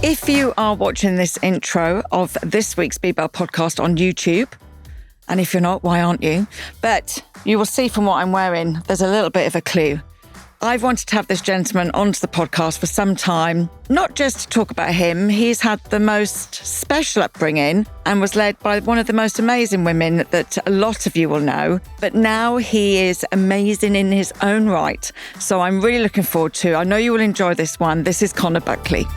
If you are watching this intro of this week's BeBelle podcast on YouTube, and if you're not, why aren't you? But you will see from what I'm wearing, there's a little bit of a clue. I've wanted to have this gentleman onto the podcast for some time, not just to talk about him. He's had the most special upbringing and was led by one of the most amazing women that a lot of you will know. But now he is amazing in his own right. So I'm really looking forward to, I know you will enjoy this one. This is Conor Buckley.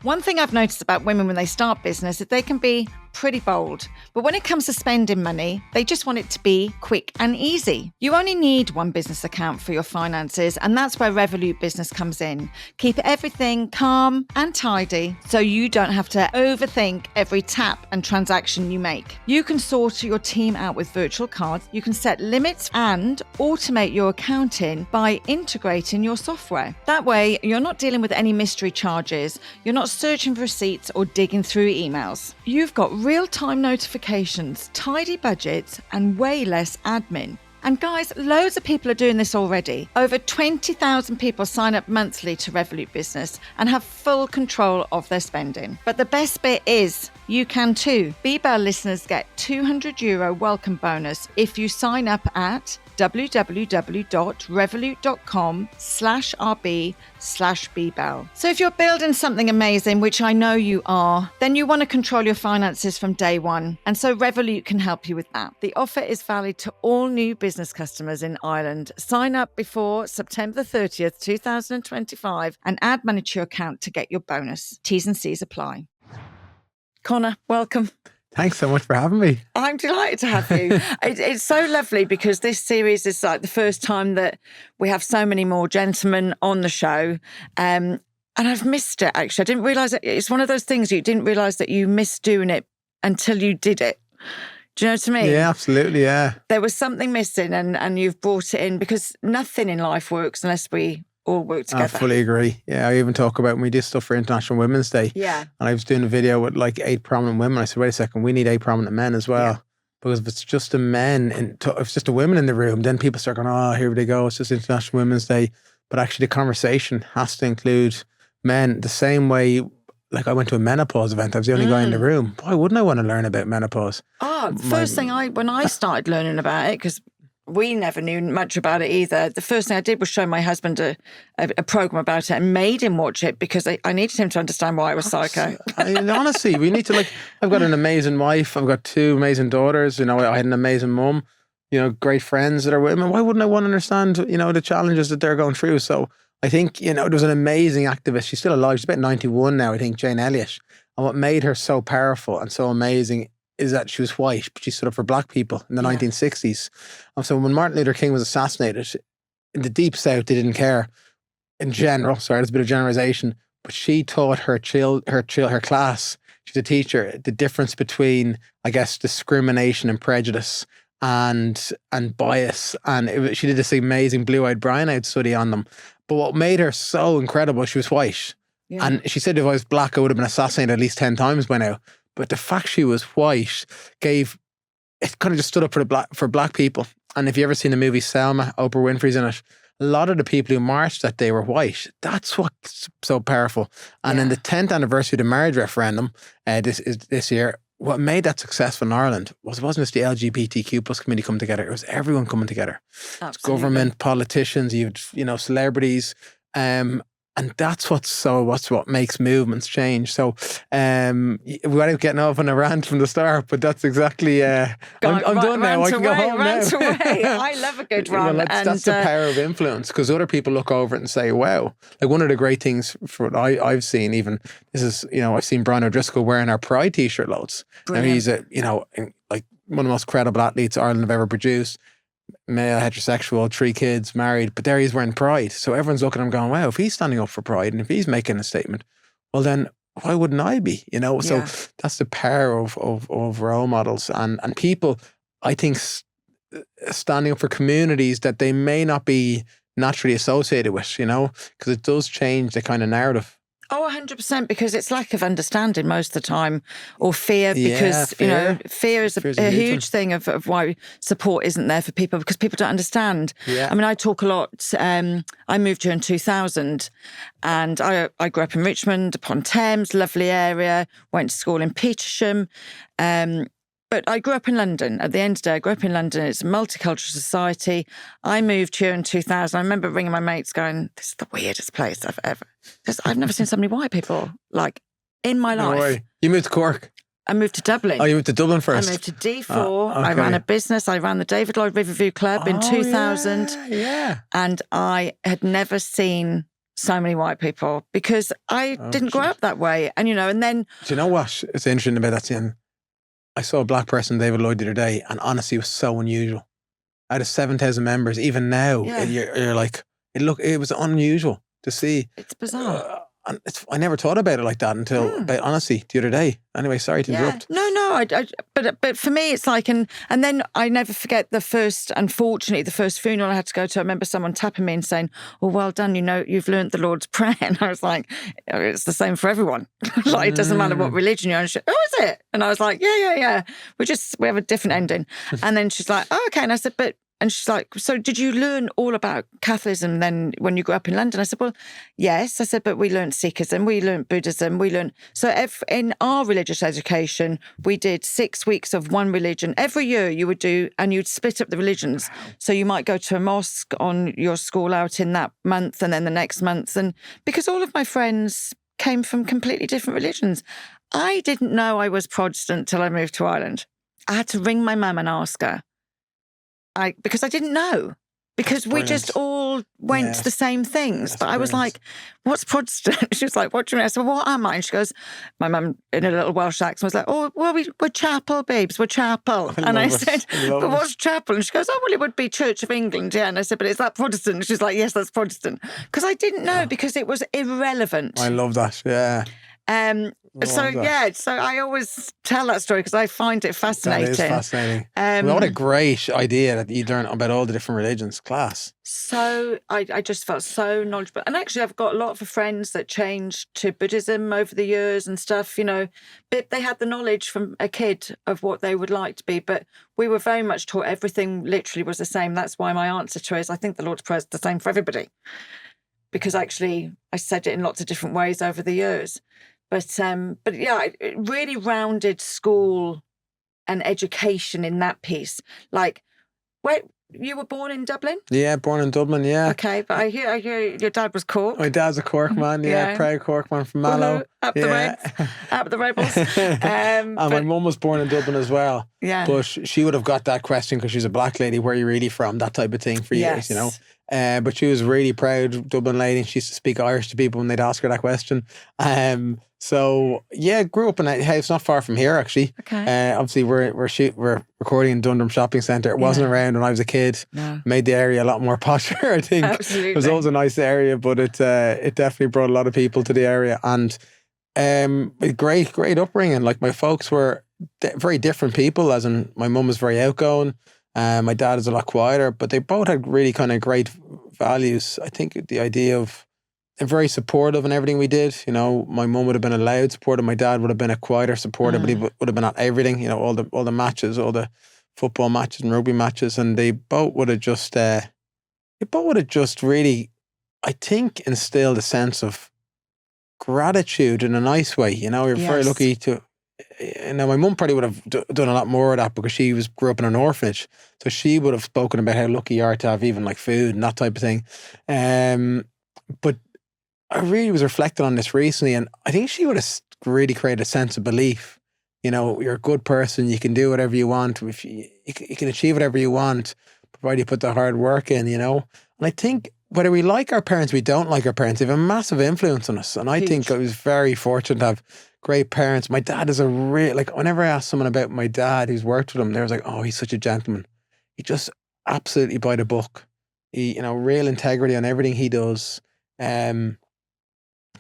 One thing I've noticed about women when they start business is they can be pretty bold. But when it comes to spending money, they just want it to be quick and easy. You only need one business account for your finances, and that's where Revolut Business comes in. Keep everything calm and tidy so you don't have to overthink every tap and transaction you make. You can sort your team out with virtual cards. You can set limits and automate your accounting by integrating your software. That way, you're not dealing with any mystery charges. You're not searching for receipts or digging through emails. You've got real-time notifications, tidy budgets, and way less admin. And guys, loads of people are doing this already. Over 20,000 people sign up monthly to Revolut Business and have full control of their spending. But the best bit is, you can too. BeBelle listeners get €200 welcome bonus if you sign up at www.revolut.com/rb/BeBelle. So if you're building something amazing, which I know you are, then you want to control your finances from day one. And so Revolut can help you with that. The offer is valid to all new business customers in Ireland. Sign up before September the 30th, 2025 and add money to your account to get your bonus. T's and C's apply. Conor, welcome. Thanks so much for having me. I'm delighted to have you. It's so lovely because this series is like the first time that we have so many more gentlemen on the show. And I've missed it, actually. I didn't realise it's one of those things you didn't realise that you missed doing it until you did it. Do you know what I mean? Yeah, absolutely, yeah. There was something missing and you've brought it in because nothing in life works unless we all work together. I fully agree. Yeah, I even talk about when we do stuff for International Women's Day. Yeah. And I was doing a video with like 8 prominent women. I said, wait a second, we need 8 prominent men as well. Yeah. Because if it's just the men, and if it's just the women in the room, then people start going, oh, here they go, it's just International Women's Day. But actually the conversation has to include men the same way. Like I went to a menopause event, I was the only guy in the room. Why wouldn't I want to learn about menopause? Oh, the first thing when I started learning about it, because we never knew much about it either. The first thing I did was show my husband a program about it and made him watch it because I needed him to understand why I was psycho. I mean, honestly, we need to I've got an amazing wife. I've got 2 amazing daughters. You know, I had an amazing mum, you know, great friends that are women. Why wouldn't I want to understand, you know, the challenges that they're going through? So I think, you know, there was an amazing activist. She's still alive. She's about 91 now, I think, Jane Elliott. And what made her so powerful and so amazing is that she was white, but she stood up for black people in the 1960s. And so when Martin Luther King was assassinated, in the Deep South, they didn't care in general. Sorry, that's a bit of generalization. But she taught her class, she's a teacher, the difference between, I guess, discrimination and prejudice and bias. And she did this amazing blue-eyed, brown-eyed study on them. But what made her so incredible, she was white. Yeah. And she said if I was black, I would have been assassinated at least 10 times by now. But the fact she was white it kind of just stood up for black people. And if you ever seen the movie Selma, Oprah Winfrey's in it, a lot of the people who marched that day were white. That's what's so powerful. And in the 10th anniversary of the marriage referendum this year, what made that successful in Ireland it wasn't just the LGBTQ plus community coming together. It was everyone coming together. It's government, politicians, you know, celebrities, and that's what makes movements change. So without getting off on a rant from the start, but that's exactly I'm done now. I can go home now. Away. I love a good rant. Well, that's the power of influence, because other people look over it and say, wow. Like one of the great things for what I've seen, even this is, you know, I've seen Brian O'Driscoll wearing our Pride t-shirt loads. Brilliant. Now he's like one of the most credible athletes Ireland have ever produced. Male, heterosexual, 3 kids, married, but there he's wearing Pride. So everyone's looking at him going, wow, if he's standing up for Pride and if he's making a statement, well then why wouldn't I be? You know, so that's the power of role models and people, I think, standing up for communities that they may not be naturally associated with, you know, because it does change the kind of narrative. Oh, 100%, because it's lack of understanding most of the time, or fear, Yeah, because, fear. you know, fear is Fear's a a huge huge thing of why support isn't there for people, because people don't understand. Yeah. I mean, I talk a lot. I moved here in 2000 and I grew up in Richmond upon Thames, lovely area, went to school in Petersham. But I grew up in London. At the end of the day, I grew up in London. It's a multicultural society. I moved here in 2000. I remember ringing my mates going, this is the weirdest place I've ever... I've never seen so many white people, like, in my No life. way. You moved to Cork? I moved to Dublin. Oh, you moved to Dublin first? I moved to D4. Okay. I ran a business. I ran the David Lloyd Riverview Club in 2000. Yeah. And I had never seen so many white people because I didn't grow up that way. And, you know, and then... Do you know what? It's interesting about that, Sian. I saw a black person, David Lloyd, the other day, and honestly, it was so unusual. Out of 7,000 members, even now, you're like, it was unusual to see. It's bizarre. And I never thought about it like that until, honestly, the other day. Anyway, sorry to interrupt. No. But for me, it's like, and then I never forget the first funeral I had to go to. I remember someone tapping me and saying, "Oh, well done, you know, you've learned the Lord's Prayer." And I was like, it's the same for everyone. Like, it doesn't matter what religion you're in. She, oh, is it? And I was like, yeah. We have a different ending. And then she's like, oh, okay. And I said, and she's like, so did you learn all about Catholicism then when you grew up in London? I said, well, yes. I said, but we learned Sikhism, we learned Buddhism, in our religious education, we did 6 weeks of one religion. Every year you would do, and you'd split up the religions. So you might go to a mosque on your school out in that month and then the next month. And because all of my friends came from completely different religions, I didn't know I was Protestant till I moved to Ireland. I had to ring my mum and ask her. Because I didn't know. Because we just all went to the same things. But I was like, what's Protestant? She was like, what do you mean? I said, well, what am I? And she goes, my mum in a little Welsh accent was like, oh, well, we're chapel, babes, we're chapel. And I said, but what's chapel? And she goes, oh, well, it would be Church of England, yeah. And I said, but is that Protestant? And she's like, yes, that's Protestant. Because I didn't know, because it was irrelevant. I love that, yeah. So I always tell that story because I find it fascinating. That is fascinating. What a great idea that you learn about all the different religions. Class. So I just felt so knowledgeable. And actually, I've got a lot of friends that changed to Buddhism over the years and stuff, you know. But they had the knowledge from a kid of what they would like to be. But we were very much taught everything literally was the same. That's why my answer to it is I think the Lord's Prayer is the same for everybody. Because actually, I said it in lots of different ways over the years. But yeah, it really rounded school and education in that piece. Like, where you were born in Dublin? Yeah, born in Dublin, yeah. Okay, but I hear your dad was Cork. My dad's a Cork man, yeah. Proud Cork man from Mallow. Up the Reds, up the Rebels. And my mum was born in Dublin as well. Yeah. But she would have got that question because she's a black lady, where are you really from? That type of thing for years, you know. But she was really proud Dublin lady, and she used to speak Irish to people when they'd ask her that question. So yeah, grew up in a house not far from here actually. Okay. Obviously we're recording in Dundrum Shopping Centre. It wasn't around when I was a kid. No. Made the area a lot more posher, I think. Absolutely. It was always a nice area, but it definitely brought a lot of people to the area, and great upbringing. Like, my folks were very different people, as in my mum was very outgoing. My dad is a lot quieter, but they both had really kind of great values. I think the idea of very supportive in everything we did. You know, my mum would have been a loud supporter. My dad would have been a quieter supporter, but he would have been at everything. You know, all the matches, all the football matches and rugby matches, and they both would have just really, I think, instilled a sense of gratitude in a nice way. You know, you're very lucky to. You know, my mum probably would have done a lot more of that because she grew up in an orphanage, so she would have spoken about how lucky you are to have even like food and that type of thing. But I really was reflecting on this recently, and I think she would have really created a sense of belief. You know, you're a good person, you can do whatever you want, if you can achieve whatever you want, provided you put the hard work in, you know. And I think whether we like our parents, we don't like our parents, they have a massive influence on us. And I think I was very fortunate to have great parents. My dad is whenever I ask someone about my dad who's worked with him, they was like, oh, he's such a gentleman. He just absolutely by the book. He, you know, real integrity on everything he does.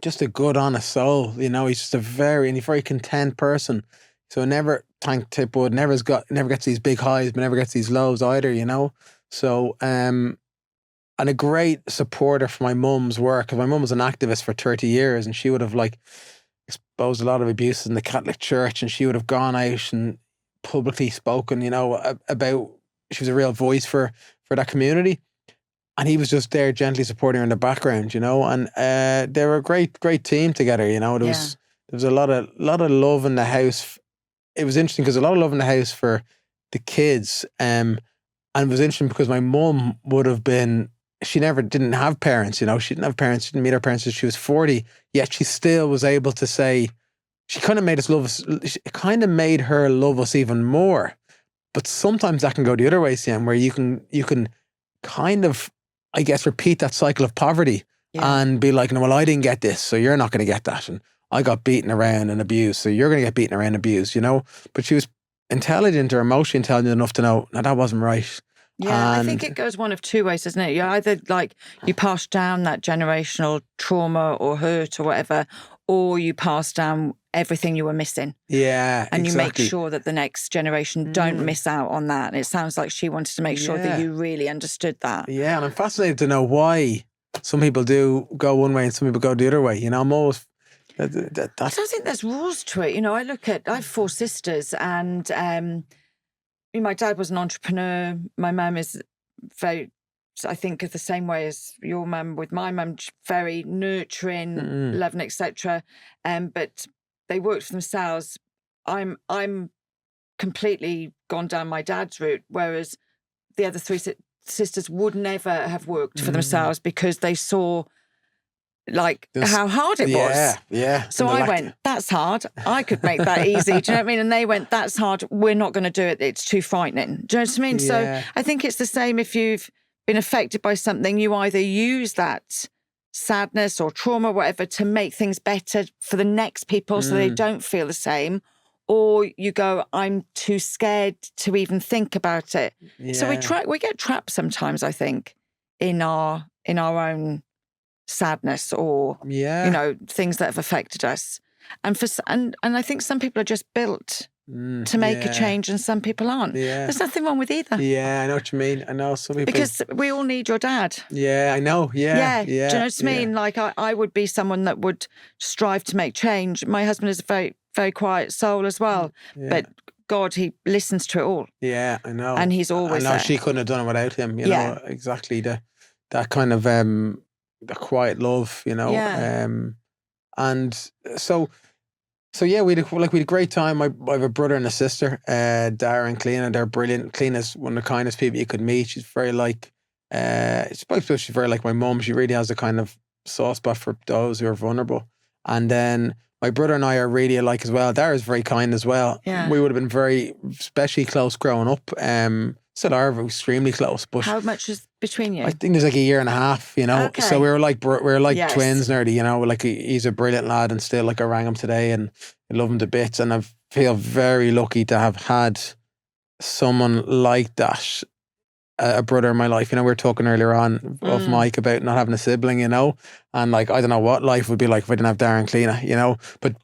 Just a good, honest soul. You know, he's just a very content person. So never never gets these big highs, but never gets these lows either, you know. So I and a great supporter for my mum's work. Because my mum was an activist for 30 years, and she would have like exposed a lot of abuses in the Catholic Church, and she would have gone out and publicly spoken, you know, about, she was a real voice for that community. And he was just there gently supporting her in the background, you know, and they were a great team together, you know. There was a lot of love in the house. It was interesting because a lot of love in the house for the kids. And it was interesting because my mum would have been, she didn't have parents, you know. She didn't have parents, she didn't meet her parents until she was 40, yet she still was able to say, she kind of made us love us, it kind of made her love us even more. But sometimes that can go the other way, Sian, where you can kind of, I guess, repeat that cycle of poverty and be like, no, well, I didn't get this, so you're not going to get that. And I got beaten around and abused, so you're going to get beaten around and abused, you know? But she was intelligent or emotionally intelligent enough to know, no, that wasn't right. Yeah, I think it goes one of two ways, doesn't it? You either like you pass down that generational trauma or hurt or whatever, or you pass down everything you were missing. Yeah, and exactly. you make sure that the next generation don't miss out on that. And it sounds like she wanted to make sure that you really understood that. Yeah, and I'm fascinated to know why some people do go one way and some people go the other way. You know, I'm always... I don't think there's rules to it. You know, I have 4 sisters, and my dad was an entrepreneur. My mum is very, I think, of the same way as your mum with my mum, very nurturing, loving, etc. But they worked for themselves. I'm completely gone down my dad's route, whereas the other 3 sisters would never have worked for themselves because they saw like how hard it was. Yeah. So I went, that's hard. I could make that easy. Do you know what I mean? And they went, that's hard. We're not going to do it. It's too frightening. Do you know what I mean? Yeah. So I think it's the same if you've been affected by something, you either use that sadness or trauma, or whatever, to make things better for the next people so they don't feel the same, or you go, I'm too scared to even think about it. Yeah. So we get trapped sometimes, I think, in our own sadness or you know, things that have affected us, and I think some people are just built to make a change and some people aren't. There's nothing wrong with either. I know what you mean. I know some people, because we all need your dad. I know. Do you know what I mean? Like I would be someone that would strive to make change. My husband is a very, very quiet soul as well, but God, he listens to it all. I know. And he's always there. She couldn't have done it without him, you know. Exactly, that kind of the quiet love, you know. And so we had a great time. I have a brother and a sister, Dara and Cleena. They're brilliant. Cleena's one of the kindest people you could meet. She's very like, she's very like my mum. She really has a kind of soft spot for those who are vulnerable. And then my brother and I are really alike as well. Dara's very kind as well. We would have been very, especially close growing up. Still are extremely close. But how much is between you? I think there's like 1.5 years, you know. Okay. So we were like twins nearly, you know. Like he's a brilliant lad, and still like I rang him today and I love him to bits. And I feel very lucky to have had someone like that, a brother in my life. You know, we were talking earlier on of Mike about not having a sibling, you know, and like I don't know what life would be like if I didn't have Dara and Cleena, you know. But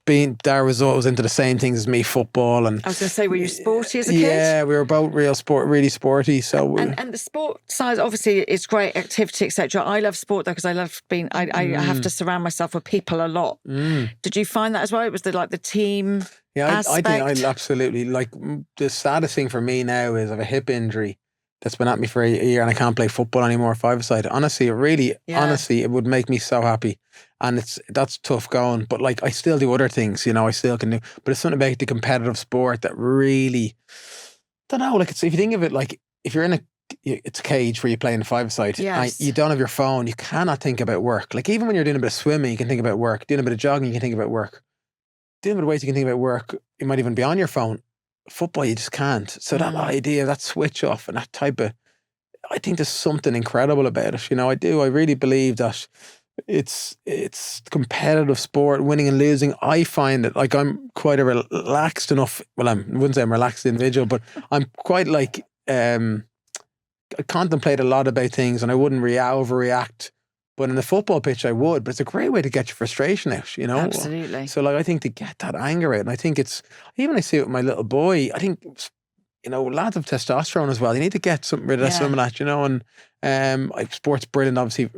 Dara was always into the same things as me, football, and I was going to say, were you sporty as a kid? Yeah, we were both really sporty. So and the sport side, obviously, it's great activity, etc. I love sport though because I love being. I have to surround myself with people a lot. Did you find that as well? It was the team. Yeah, I think I absolutely like. The saddest thing for me now is I have a hip injury that's been at me for a year and I can't play football anymore, 5-a-side. Honestly, it would make me so happy. And that's tough going. But like, I still do other things, you know, I still can do. But it's something about the competitive sport that really, I don't know, like if you think of it, like if you're in it's a cage where you play in a 5-a-side. Yes. You don't have your phone, you cannot think about work. Like even when you're doing a bit of swimming, you can think about work. Doing a bit of jogging, you can think about work. Doing a bit of weights, you can think about work. You might even be on your phone. Football, you just can't. So that idea, that switch off and that type of, I think there's something incredible about it. You know, I do. I really believe that it's competitive sport, winning and losing. I find it like I'm quite a relaxed enough. Well, I wouldn't say I'm a relaxed individual, but I'm quite like I contemplate a lot about things, and I wouldn't overreact. But in the football pitch, I would. But it's a great way to get your frustration out, you know? Absolutely. So, like, I think to get that anger out, and I think it's, even I see it with my little boy, I think lads have testosterone as well. You need to get some rid of some of that, and sport's brilliant. Obviously,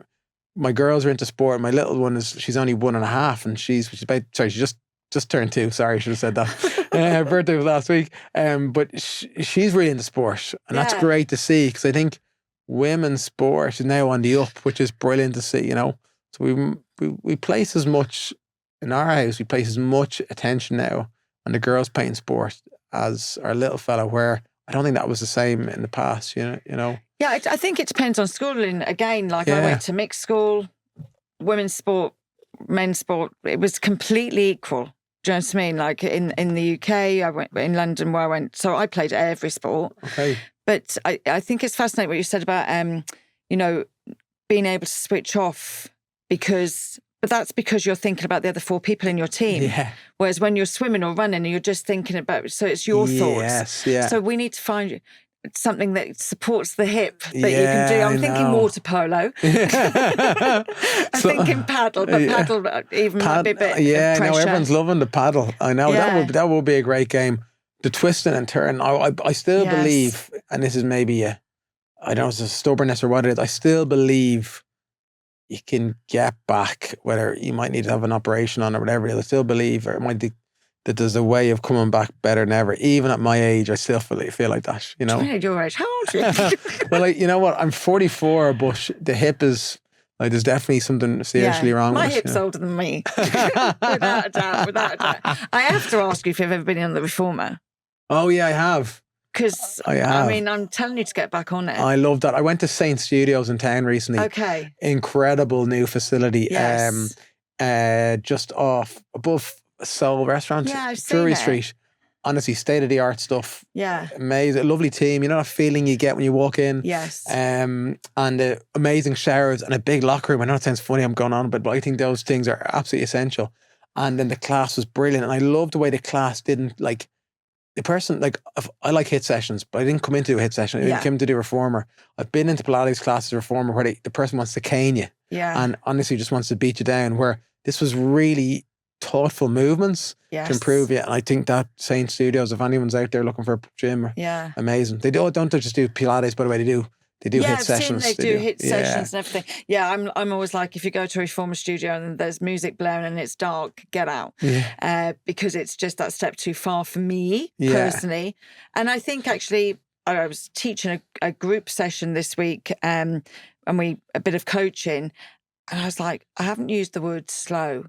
my girls are into sport. My little one she's only 1.5, and she just turned 2. Sorry, I should have said that. Her birthday was last week. But she's really into sport, and that's great to see, because I think women's sport is now on the up, which is brilliant to see. So we place as much in our house. We place as much attention now on the girls playing sport as our little fella, where I don't think that was the same in the past. Yeah, I think it depends on schooling. Again, I went to mixed school, women's sport, men's sport. It was completely equal. Do you know what I mean? Like in the UK, I went in London where I went. So I played every sport. Okay. But I think it's fascinating what you said about, being able to switch off, but that's because you're thinking about the other 4 people in your team. Yeah. Whereas when you're swimming or running, you're just thinking about, so it's your thoughts. Yes, yeah. So we need to find something that supports the hip that you can do. I'm thinking water polo. I'm thinking paddle, but paddle even might be a bit pressure. Everyone's loving the paddle. I know, that will be a great game. The twisting and turn, I still believe, and this is maybe I don't know if it's a stubbornness or what it is, I still believe you can get back, whether you might need to have an operation on or whatever. I still believe, or it might be that there's a way of coming back better than ever. Even at my age, I still feel like that, Your age, how old are you? Well, you know what? I'm 44, but the hip is, there's definitely something seriously wrong with it. My hip's older than me. Without a doubt. I have to ask you if you've ever been on the Reformer. Oh, yeah, I have. Because, I'm telling you to get back on it. I love that. I went to Saint Studios in town recently. Okay. Incredible new facility. Yes. Just above Soul Restaurant. Yeah, I've seen Drury it. Street. Honestly, state-of-the-art stuff. Yeah. Amazing. A lovely team. You know that feeling you get when you walk in? Yes. And amazing showers and a big locker room. I know it sounds funny I'm going on, but I think those things are absolutely essential. And then the class was brilliant. And I love the way the class didn't, the person, I like hit sessions, but I didn't come into a hit session. I didn't come to do Reformer. I've been into Pilates classes, Reformer, where the person wants to cane you. Yeah. And honestly just wants to beat you down, where this was really thoughtful movements to improve you. And I think that Saint Studios, if anyone's out there looking for a gym, amazing. They don't just do Pilates, by the way, they do hit sessions. They do hit sessions and everything. Yeah, I'm always like, if you go to a Reformer studio and there's music blaring and it's dark, get out. Yeah. Because it's just that step too far for me personally. And I think actually, I was teaching a group session this week, and a bit of coaching, and I was like, I haven't used the word slow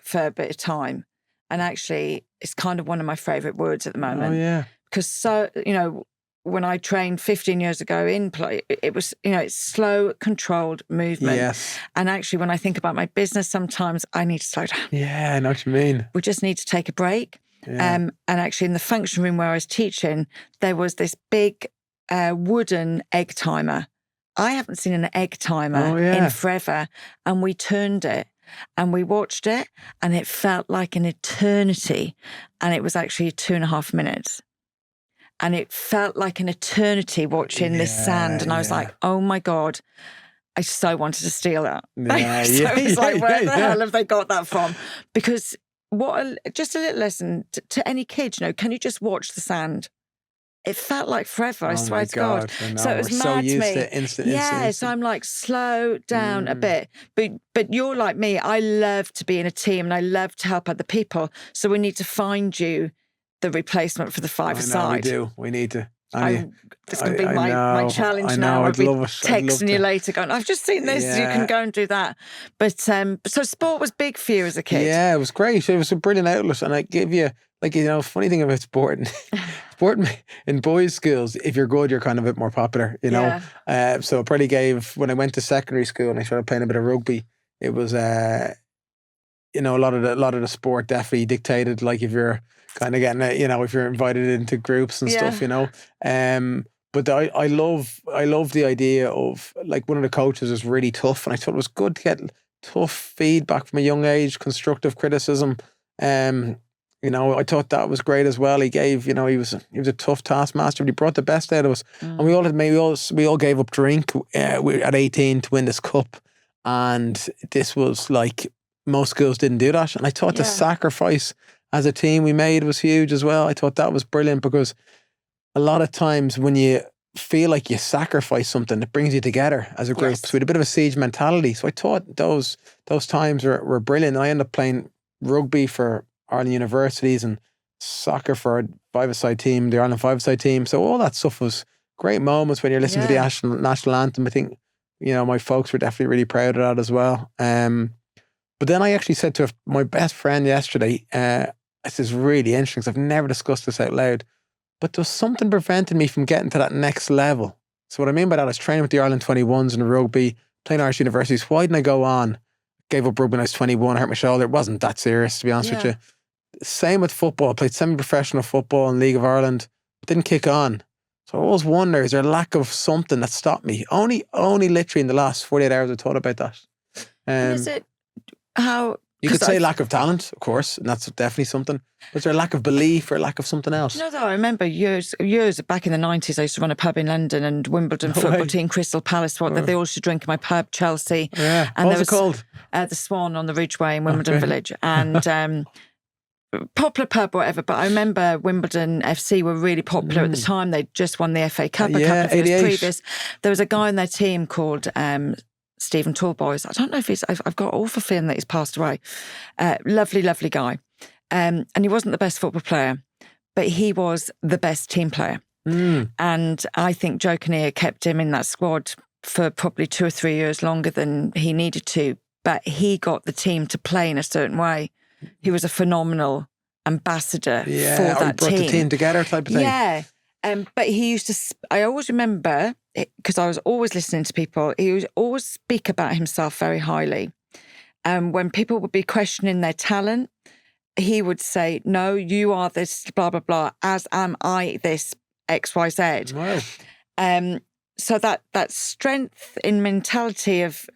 for a bit of time, and actually, it's kind of one of my favourite words at the moment. Oh yeah, because when I trained 15 years ago in play, it was, it's slow, controlled movement. Yes. And actually, when I think about my business, sometimes I need to slow down. Yeah, I know what you mean. We just need to take a break. Yeah. And actually, in the function room where I was teaching, there was this big wooden egg timer. I haven't seen an egg timer in forever. And we turned it and we watched it, and it felt like an eternity. And it was actually 2.5 minutes. And it felt like an eternity watching this sand. And I was like, oh my God, I so wanted to steal that. I was like, where the hell have they got that from? Because just a little lesson to any kid, can you just watch the sand? It felt like forever, I swear to God. So it was mad to me. Instant. So I'm like, slow down a bit. But you're like me, I love to be in a team and I love to help other people. So we need to find you the replacement for the five-a-side. We need to. It's going to be my challenge now. I'll be texting you later going, I've just seen this, you can go and do that. But so sport was big for you as a kid. Yeah, it was great. It was a brilliant outlet. And I give you, funny thing about sport in boys' schools, if you're good, you're kind of a bit more popular, So I probably when I went to secondary school and I started playing a bit of rugby, it was, a lot of the sport definitely dictated, if you're kind of getting if you're invited into groups and stuff, but I love the idea of, one of the coaches is really tough, and I thought it was good to get tough feedback from a young age, constructive criticism. I thought that was great as well. He gave, he was a tough taskmaster, but he brought the best out of us. And we all gave up drink at 18 to win this cup, and this was most schools didn't do that. And I thought the sacrifice as a team we made was huge as well. I thought that was brilliant, because a lot of times when you feel like you sacrifice something, it brings you together as a group. Yes. So we had a bit of a siege mentality. So I thought those times were brilliant. I ended up playing rugby for Ireland universities and soccer for our five-a-side team, the Ireland five-a-side team. So all that stuff was great moments when you're listening to the national anthem. I think, my folks were definitely really proud of that as well. But then I actually said to my best friend yesterday, this is really interesting because I've never discussed this out loud, but there was something preventing me from getting to that next level. So what I mean by that is training with the Ireland 21s and rugby, playing Irish universities. Why didn't I go on? Gave up rugby when I was 21, hurt my shoulder. It wasn't that serious, to be honest with you. Same with football. I played semi-professional football in League of Ireland, but didn't kick on. So I always wonder, is there a lack of something that stopped me? Only literally in the last 48 hours I thought about that. Is it how... You could say lack of talent, of course, and that's definitely something. But is there a lack of belief or a lack of something else? No, though, I remember years back in the 90s, I used to run a pub in London, and Wimbledon football team, Crystal Palace, they all used to drink in my pub, Chelsea. Yeah. And what was it called? The Swan on the Ridgeway in Wimbledon Village. And popular pub, whatever. But I remember Wimbledon FC were really popular at the time. They'd just won the FA Cup a couple of years previous. There was a guy on their team called... Stephen Tallboys. I don't know if I've got an awful feeling that he's passed away. Lovely, lovely guy. And he wasn't the best football player, but he was the best team player. And I think Joe Kinnear kept him in that squad for probably 2 or 3 years longer than he needed to. But he got the team to play in a certain way. He was a phenomenal ambassador for that brought team. the team together type of thing. Yeah. But he used to, I always remember, because I was always listening to people, he would always speak about himself very highly. When people would be questioning their talent, he would say, no, you are this blah, blah, blah, as am I this X, Y, Z. Wow. So that strength in mentality of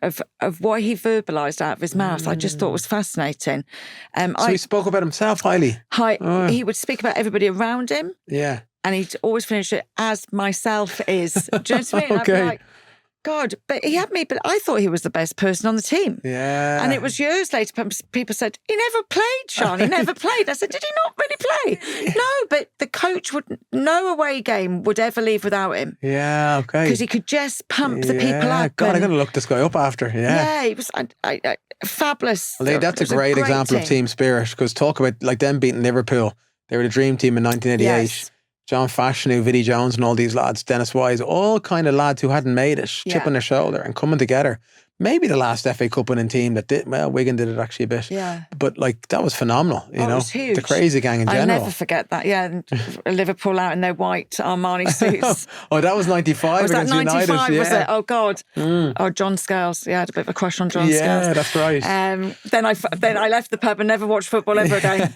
what he verbalised out of his mouth, I just thought was fascinating. So he spoke about himself highly. He would speak about everybody around him. Yeah. And he'd always finish it as myself is. Do you know what I mean? Okay. I'd be like, God, but he had me, but I thought he was the best person on the team. Yeah. And it was years later, people said, he never played, Sian, he never played. I said, did he not really play? No, but the coach no away game would ever leave without him. Yeah, okay. Because he could just pump the people up. God, I'm going to look this guy up after. Yeah. Yeah, he was fabulous. Well, that's a great example of team spirit, because talk about like them beating Liverpool. They were the dream team in 1988. Yes. John Fashanu, Vinnie Jones and all these lads, Dennis Wise, all kind of lads who hadn't made it, chip on their shoulder and coming together. Maybe the last FA Cup winning team that did, well, Wigan did it actually a bit. Yeah. But like, that was phenomenal, you know. It was huge. The crazy gang in general. I'll never forget that, and Liverpool out in their white Armani suits. Oh, that was 95 was against that 95, United. was it? Oh, God. Oh, John Scales. Yeah, I had a bit of a crush on John Scales. Yeah, that's right. Then I left the pub and never watched football ever again.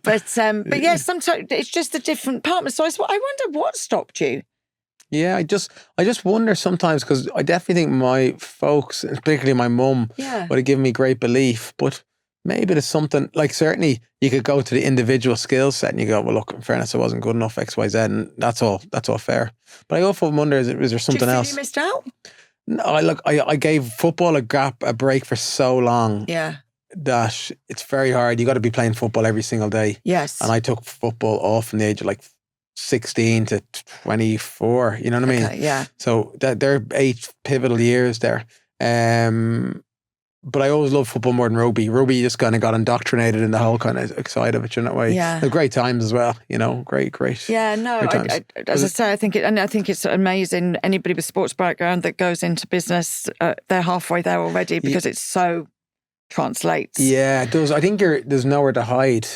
But yeah, sometimes it's just a different partner. So I wonder what stopped you. Yeah, I just wonder sometimes, because I definitely think my folks, and particularly my mum, would have given me great belief. But maybe there's something, like certainly you could go to the individual skill set and you go, well, look, in fairness, I wasn't good enough, X, Y, Z, and that's all fair. But I often wonder, is there something else? Do you missed out? No, I gave football a break for so long. Yeah. That it's very hard. You got to be playing football every single day. Yes. And I took football off from the age of like 16 to 24, you know what I mean? Okay, yeah. So they're 8 pivotal years there. But I always loved football more than rugby. Rugby just kind of got indoctrinated in the whole kind of side of it, you know, that way. Yeah. They're great times as well, you know, great. Yeah, no, as I say, I think it's amazing. Anybody with sports background that goes into business, they're halfway there already because it so translates. Yeah, it does. I think there's nowhere to hide.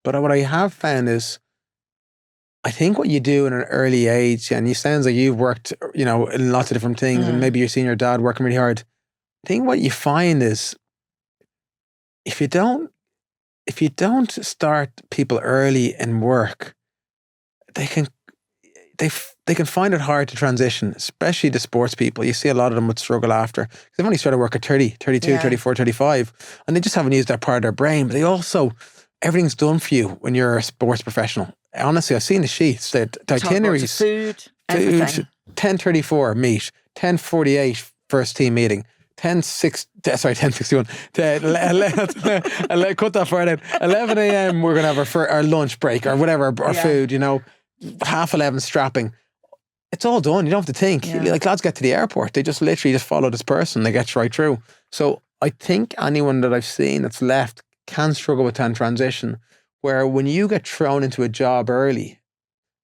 But what I have found is, I think what you do in an early age, and it sounds like you've worked, you know, in lots of different things, and maybe you've seen your dad working really hard. I think what you find is, if you don't start people early in work, they can find it hard to transition, especially the sports people. You see a lot of them would struggle after, because they've only started work at 30, 32, 34, 35, and they just haven't used that part of their brain. But they also, everything's done for you when you're a sports professional. Honestly, I've seen the sheets, the itineraries. Food, everything. 10:34 meet, 10:48 first team meeting, 10:61. Cut that part out. 11 a.m. we're going to have our lunch break or whatever, our food, you know. 11 strapping. It's all done. You don't have to think. Yeah. Like lads get to the airport, they just literally just follow this person. They get right through. So I think anyone that I've seen that's left can struggle with that transition, where when you get thrown into a job early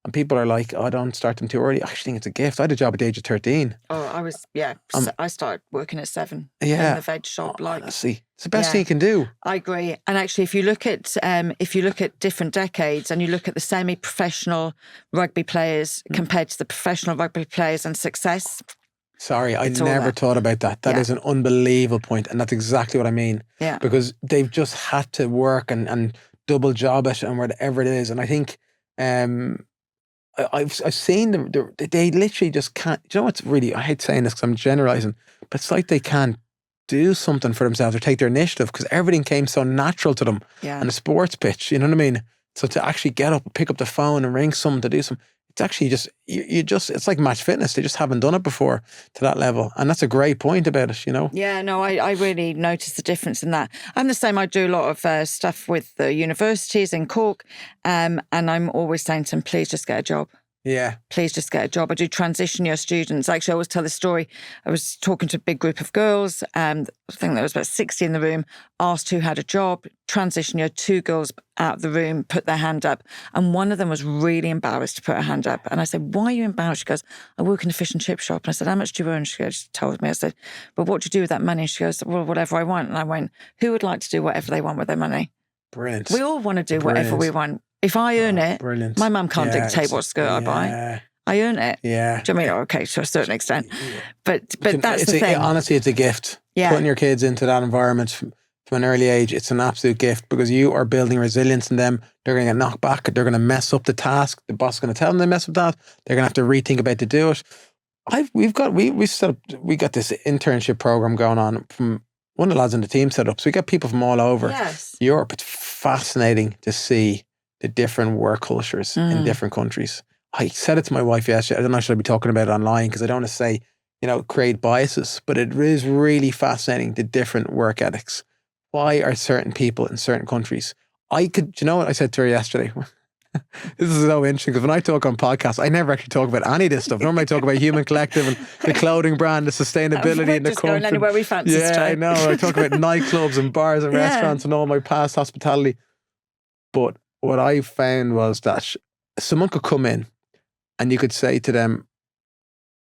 and people are like, oh, don't start them too early. I actually think it's a gift. I had a job at the age of 13. Oh, I started working at 7 in the veg shop. Honestly, it's the best thing you can do. I agree. And actually, if you look at different decades and you look at the semi-professional rugby players compared to the professional rugby players and success. Sorry, I never thought about that. That is an unbelievable point, and that's exactly what I mean. Yeah. Because they've just had to work and double job it and whatever it is. And I think I've seen them. They literally just can't. Do you know what's really? I hate saying this because I'm generalizing, but it's like they can't do something for themselves or take their initiative because everything came so natural to them on a sports pitch. You know what I mean? So to actually get up, pick up the phone, and ring someone to do something, it's actually just it's like match fitness. They just haven't done it before to that level, and that's a great point about it. You know? Yeah, no, I really noticed the difference in that. I'm the same. I do a lot of stuff with the universities in Cork, and I'm always saying to them, please just get a job. Yeah. Please just get a job. I do transition year students. Actually, I always tell this story. I was talking to a big group of girls, and I think there was about 60 in the room, asked who had a job. Transition year, 2 girls out of the room put their hand up, and one of them was really embarrassed to put her hand up. And I said, why are you embarrassed? She goes, I work in a fish and chip shop. And I said, how much do you earn? She told me. I said, but what do you do with that money? She goes, well, whatever I want. And I went, who would like to do whatever they want with their money? Brilliant. We all want to do whatever we want. If I earn it, brilliant. My mum can't dictate what skirt I buy. I earn it. Yeah. Do you know what I mean? Okay, to a certain extent. But that's the thing. Honestly, it's a gift. Yeah. Putting your kids into that environment from an early age, it's an absolute gift because you are building resilience in them. They're going to get knocked back. They're going to mess up the task. The boss is going to tell them they mess up that. They're going to have to rethink about to do it. We got this internship program going on from one of the lads in the team set up. So we got people from all over Europe. It's fascinating to see the different work cultures in different countries. I said it to my wife yesterday. I don't know, should I be talking about it online? Because I don't want to say, create biases, but it is really fascinating, the different work ethics. Why are certain people in certain countries? Do you know what I said to her yesterday? This is so interesting because when I talk on podcasts, I never actually talk about any of this stuff. Normally I talk about Human Collective and the clothing brand, the sustainability and the comfort. Going anywhere we fancy. Yeah, I know. I talk about nightclubs and bars and restaurants and all my past hospitality. But what I found was that someone could come in and you could say to them,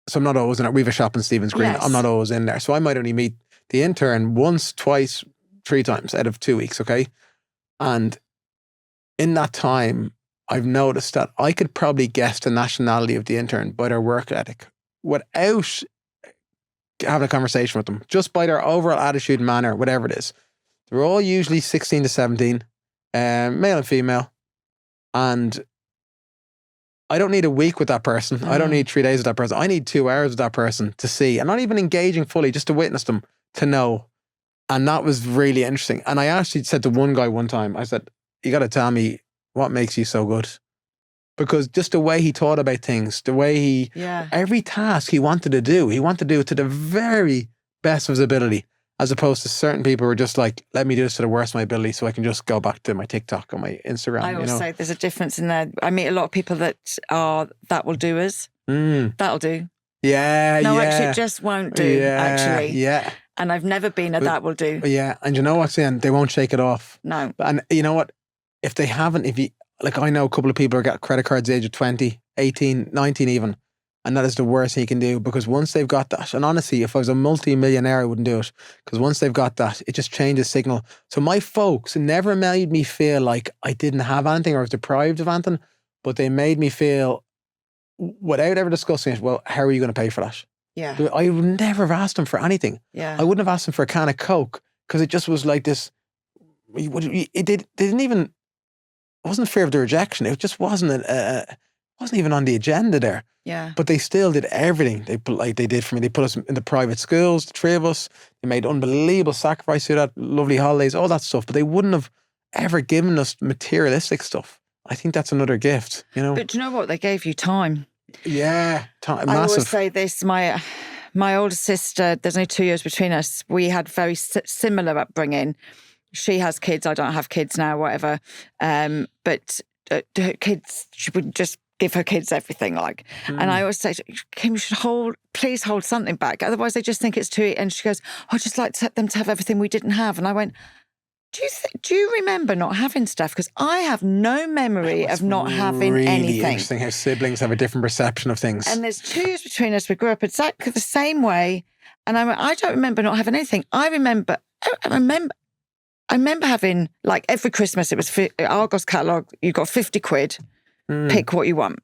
so I'm not always in it. We have a shop in Stephen's Green. Yes. I'm not always in there. So I might only meet the intern once, twice, 3 times out of 2 weeks, okay? And in that time, I've noticed that I could probably guess the nationality of the intern by their work ethic without having a conversation with them, just by their overall attitude, manner, whatever it is. They're all usually 16 to 17, male and female. And I don't need a week with that person. I don't need 3 days with that person. I need 2 hours with that person to see, and not even engaging fully, just to witness them, to know. And that was really interesting. And I actually said to one guy one time, I said, you got to tell me what makes you so good. Because just the way he thought about things, the way every task he wanted to do it to the very best of his ability. As opposed to certain people who are just like, let me do this to the worst of my ability so I can just go back to my TikTok or my Instagram. I always say there's a difference in there. I meet a lot of people that will do us. That'll do. Yeah, no, actually, it just won't do, actually. Yeah. And I've never been a that will do. Yeah, and you know what, Sian? They won't shake it off. No. And you know what? If they haven't, I know a couple of people who got credit cards at the age of 20, 18, 19 even. And that is the worst thing you can do because once they've got that, and honestly, if I was a multi-millionaire, I wouldn't do it because once they've got that, it just changes signal. So my folks never made me feel like I didn't have anything or was deprived of anything, but they made me feel, without ever discussing it, well, how are you going to pay for that? Yeah. I would never have asked them for anything. Yeah. I wouldn't have asked them for a can of Coke because it just was like this. It wasn't fear of the rejection. It just wasn't wasn't even on the agenda there. Yeah. But they still did everything they did for me. They put us in the private schools, the 3 of us. They made unbelievable sacrifice through that, lovely holidays, all that stuff. But they wouldn't have ever given us materialistic stuff. I think that's another gift, But do you know what? They gave you time. Yeah, time, I massive. always say this, my older sister, there's only 2 years between us. We had very similar upbringing. She has kids. I don't have kids now, whatever. But her kids, she would just give her kids everything, like. And I always say, Kim, you should please hold something back. Otherwise they just think it's too. And she goes, I'd just like them to have everything we didn't have. And I went, do you remember not having stuff? Because I have no memory of not having really anything. Interesting how siblings have a different perception of things. And there's 2 years between us. We grew up exactly the same way. And I don't remember not having anything. I remember having, like, every Christmas, it was Argos catalogue, you got 50 quid, pick what you want.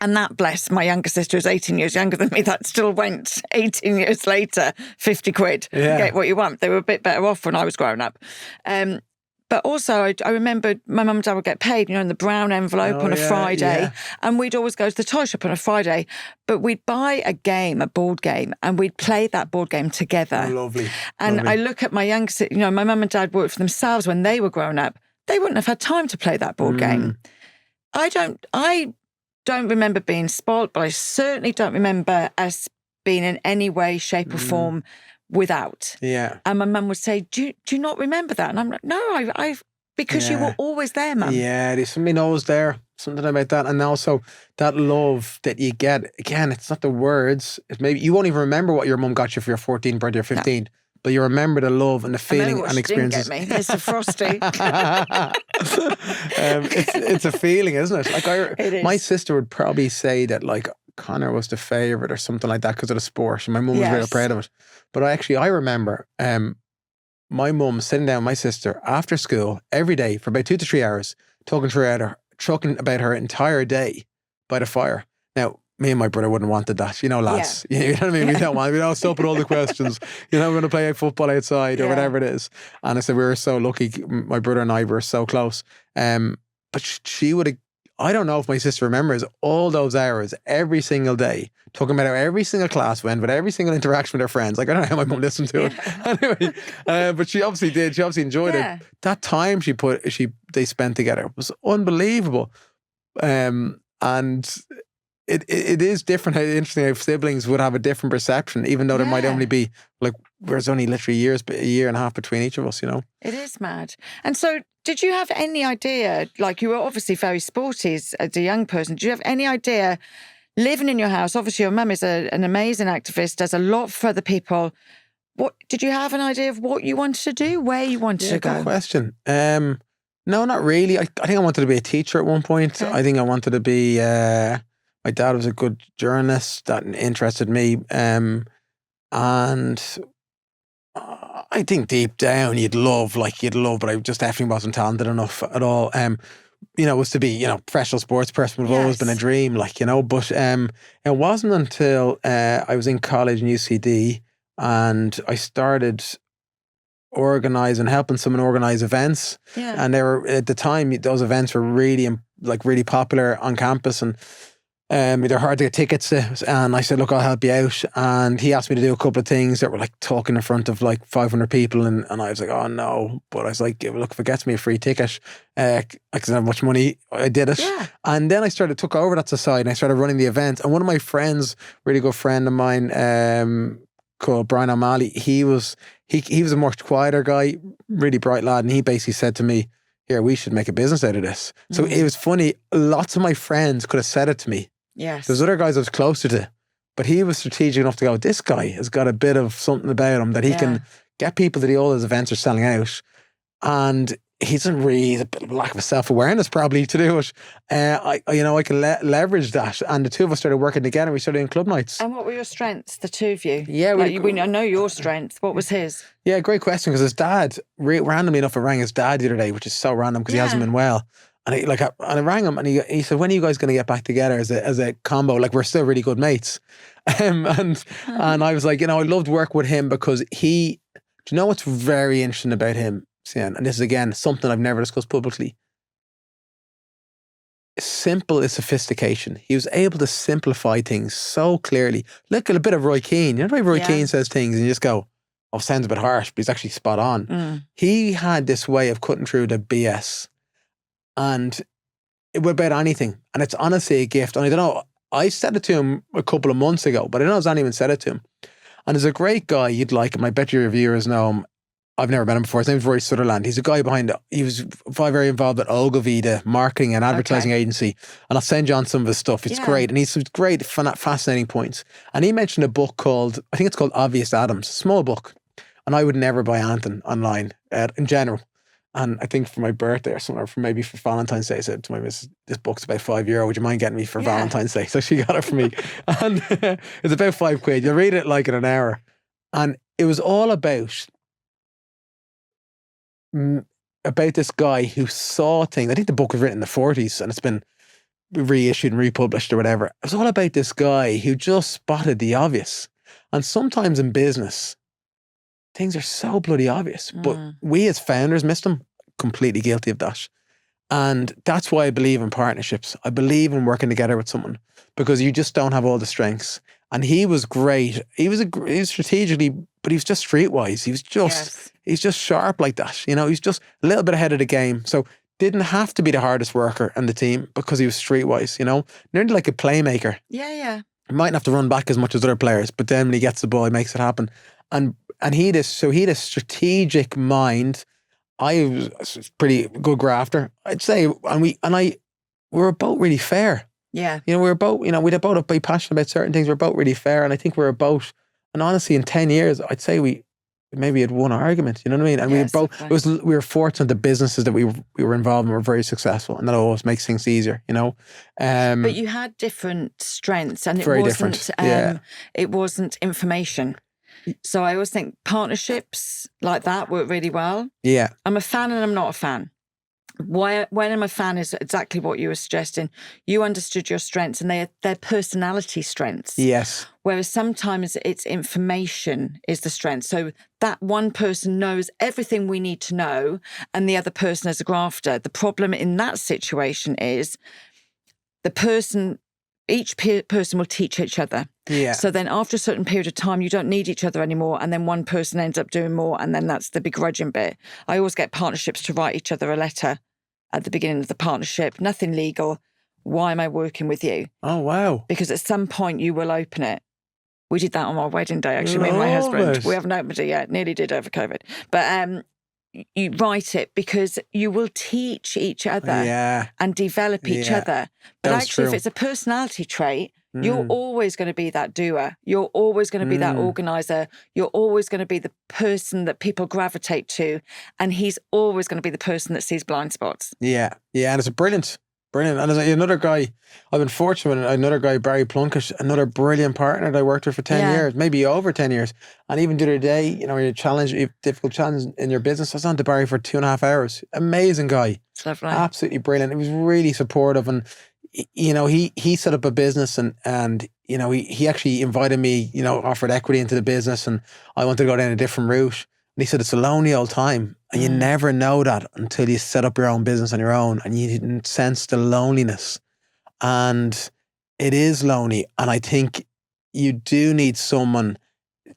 And that, bless my younger sister, who's 18 years younger than me, that still went 18 years later, 50 quid, get what you want. They were a bit better off when I was growing up. But also, I remember my mum and dad would get paid, in the brown envelope on a Friday. And we'd always go to the toy shop on a Friday. But we'd buy a board game, and we'd play that board game together. Lovely. And I look at my younger sister, my mum and dad worked for themselves when they were growing up. They wouldn't have had time to play that board game. I don't remember being spoilt, but I certainly don't remember us being in any way, shape or form without. Yeah. And my mum would say, do you not remember that? And I'm like, no, because you were always there, Mum. Yeah, there's something always there, something about that. And also that love that you get, again, it's not the words. It's maybe you won't even remember what your mum got you for your 14th birthday or 15th. No. But you remember the love and the feeling and experiences. Didn't get me, Mr. Frosty. It's a feeling, isn't it? Like it is. My sister would probably say that, like, Conor was the favourite or something like that because of the sport. And my mum was really proud of it. But I remember my mum sitting down with my sister after school every day for about 2 to 3 hours, talking about her entire day by the fire. Now, me and my brother wouldn't have wanted that, lads. Yeah. You know what I mean? We don't stop with all the questions. We're going to play football outside or whatever it is. And I said, we were so lucky. My brother and I were so close. But she would have, I don't know if my sister remembers all those hours every single day, talking about how every single class went, with every single interaction with her friends. Like, I don't know how my mum listened to it. Anyway, but she obviously did. She obviously enjoyed it. That time they spent together was unbelievable. And it is different. How interesting how siblings would have a different perception, even though there might only be, like, there's only literally a year and a half between each of us, It is mad. And so, did you have any idea, like, you were obviously very sporty as a young person, did you have any idea, living in your house, obviously your mum is an amazing activist, does a lot for other people, did you have an idea of what you wanted to do, where you wanted to go? Good question. No, not really. I think I wanted to be a teacher at one point. Okay. I think I wanted to be... my dad was a good journalist that interested me. And I think deep down you'd love, but I just definitely wasn't talented enough at all. Was to be, professional sports person would have always been a dream, but it wasn't until I was in college in UCD and I started helping someone organize events. Yeah. And they were, at the time, those events were really popular on campus, and they're hard to get tickets to. And I said, look, I'll help you out. And he asked me to do a couple of things that were like talking in front of like 500 people. And I was like, oh no. But I was like, look, if it gets me a free ticket, I didn't have much money, I did it. Yeah. And then I took over that society and I started running the event. And one of my friends, really good friend of mine, called Brian O'Malley, he was a more quieter guy, really bright lad. And he basically said to me, here, we should make a business out of this. So it was funny. Lots of my friends could have said it to me. Yes. There's other guys I was closer to, but he was strategic enough to go, this guy has got a bit of something about him that he can get people to all his events are selling out. And he's a bit of a lack of self-awareness probably to do it. I can leverage that. And the two of us started working together. We started doing club nights. And what were your strengths, the two of you? Yeah. I know your strength. What was his? Yeah, great question. Because his dad, randomly enough, I rang his dad the other day, which is so random because he hasn't been well. And I rang him and he said, when are you guys going to get back together as a combo? Like, we're still really good mates. And I was like, I loved work with him because do you know what's very interesting about him, Sian? And this is, again, something I've never discussed publicly. Simple is sophistication. He was able to simplify things so clearly. Look at a bit of Roy Keane. You know the way Roy Keane says things and you just go, oh, sounds a bit harsh, but he's actually spot on. He had this way of cutting through the BS. And it was about anything. And it's honestly a gift. And I don't know, I said it to him a couple of months ago, but I don't know if anyone said it to him. And he's a great guy. You'd like him. I bet your reviewers know him. I've never met him before. His name's Rory Sutherland. He's a guy he was very involved at Ogilvy, the marketing and advertising agency. And I'll send you on some of his stuff. It's great. And he's some great, fascinating points. And he mentioned a book I think it's called Obvious Adams, a small book. And I would never buy anything online in general. And I think for my birthday or something, or maybe for Valentine's Day, I said to my missus, this book's about €5. Would you mind getting me for Valentine's Day? So she got it for me. And it's about £5. You'll read it like in an hour. And it was all about this guy who saw things. I think the book was written in the 40s and it's been reissued and republished or whatever. It was all about this guy who just spotted the obvious. And sometimes in business, things are so bloody obvious, but we as founders missed them. Completely guilty of that. And that's why I believe in partnerships. I believe in working together with someone because you just don't have all the strengths. And he was great. He was strategically, but he was just streetwise. He was just, he's just sharp like that. You know, he's just a little bit ahead of the game. So didn't have to be the hardest worker in the team because he was streetwise, you know, nearly like a playmaker. Yeah. He mightn't have to run back as much as other players, but then when he gets the ball, he makes it happen. And he had a strategic mind. I was a pretty good grafter, I'd say. And we were both really fair. Yeah. You know, we were both, you know, we'd both be passionate about certain things. We're both really fair. And I think we were both, and honestly, in 10 years, I'd say we maybe had one argument, you know what I mean? And we were fortunate the businesses that we were involved in were very successful, and that always makes things easier, you know? But you had different strengths, and it wasn't information. So I always think partnerships like that work really well. Yeah. I'm a fan and I'm not a fan. When I'm a fan is exactly what you were suggesting. You understood your strengths and they're personality strengths. Yes. Whereas sometimes it's information is the strength. So that one person knows everything we need to know and the other person is a grafter. The problem in that situation is each person will teach each other. Yeah. So then after a certain period of time, you don't need each other anymore. And then one person ends up doing more. And then that's the begrudging bit. I always get partnerships to write each other a letter at the beginning of the partnership. Nothing legal. Why am I working with you? Oh, wow. Because at some point you will open it. We did that on our wedding day, actually, me and my husband. We haven't opened it yet. Nearly did over COVID. But you write it because you will teach each other and develop each other. But actually, if it's a personality trait, you're always going to be that doer. You're always going to be that organizer. You're always going to be the person that people gravitate to. And he's always going to be the person that sees blind spots. Yeah. Yeah. And it's brilliant. And there's another guy, I've been fortunate, another guy, Barry Plunkett, another brilliant partner that I worked with for 10 years, maybe over 10 years. And even the other day, you know, you have difficult challenge in your business. I was on to Barry for 2.5 hours. Amazing guy. It's lovely. Absolutely brilliant. He was really supportive. And, you know, he set up a business and you know, he actually invited me, you know, offered equity into the business, and I wanted to go down a different route. And he said, it's a lonely old time. And you never know that until you set up your own business on your own and you didn't sense the loneliness. And it is lonely. And I think you do need someone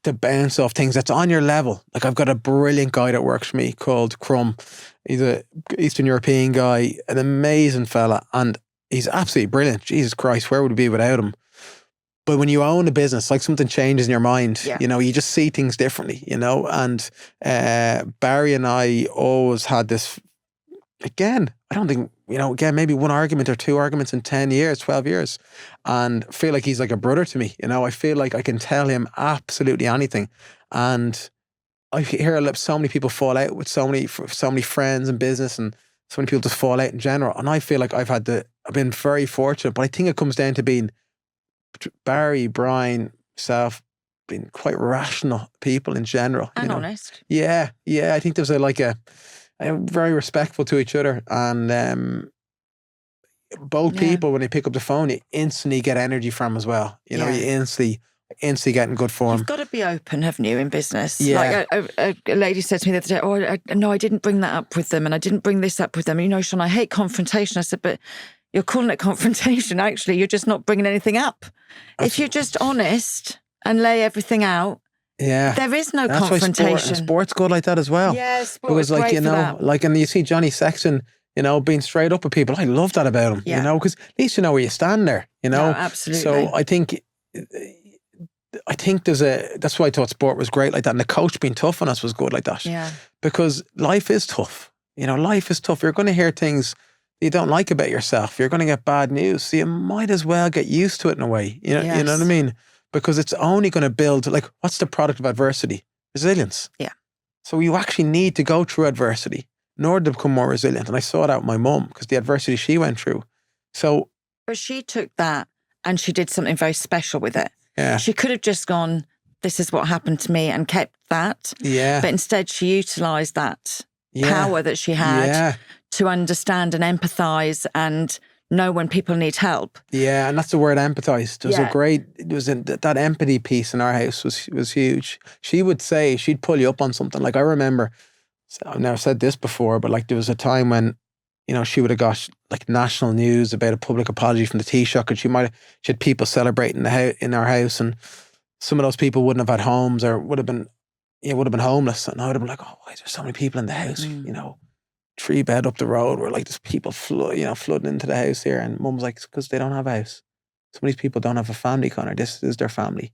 to bounce off things that's on your level. Like I've got a brilliant guy that works for me called Crumb. He's an Eastern European guy, an amazing fella. And he's absolutely brilliant. Jesus Christ, where would we be without him? But when you own a business, like something changes in your mind, you know, you just see things differently, you know. And Barry and I always had this, again, I don't think, you know, again, maybe one argument or two arguments in 10 years, 12 years. And feel like he's like a brother to me, you know. I feel like I can tell him absolutely anything. And I hear so many people fall out with so many friends in business, and so many people just fall out in general. And I feel like I've been very fortunate, but I think it comes down to being Barry, Brian, myself, being quite rational people in general. And honest. Yeah. I think there's a very respectful to each other. And both people, when they pick up the phone, you instantly get energy from as well. You know, you instantly get in good form. You've got to be open, haven't you, in business? Yeah. Like a lady said to me the other day, no, I didn't bring that up with them and I didn't bring this up with them. You know, Sian, I hate confrontation. I said, but you're calling it confrontation. Actually, you're just not bringing anything up. If you're just honest and lay everything out, there is no confrontation. Sport's good like that as well. Yeah, sport's great, like, you know, that. Like, and you see Johnny Sexton, you know, being straight up with people. I love that about him, you know, because at least you know where you stand there, you know. No, absolutely. So I think I think that's why I thought sport was great like that. And the coach being tough on us was good like that. Yeah. Because life is tough. Life is tough. You're going to hear things you don't like about yourself. You're going to get bad news. So you might as well get used to it in a way. You know what I mean? Because it's only going to build, like, what's the product of adversity? Resilience. Yeah. So you actually need to go through adversity in order to become more resilient. And I saw that with my mum because the adversity she went through. So. But she took that and she did something very special with it. Yeah. She could have just gone, this is what happened to me, and kept that. Yeah. But instead she utilised that power that she had to understand and empathise and know when people need help. Yeah, and that's the word empathise. That empathy piece in our house was huge. She would say, she'd pull you up on something. Like I remember, I've never said this before, but like there was a time when, she would have got like national news about a public apology from the Taoiseach, and she had people celebrating in our house, and some of those people wouldn't have had homes or would have been homeless. And I would have been like, oh, why is there so many people in the house? 3-bed up the road where like there's people flooding into the house here. And Mum was like, because they don't have a house. Some of these people don't have a family, Conor. This is their family.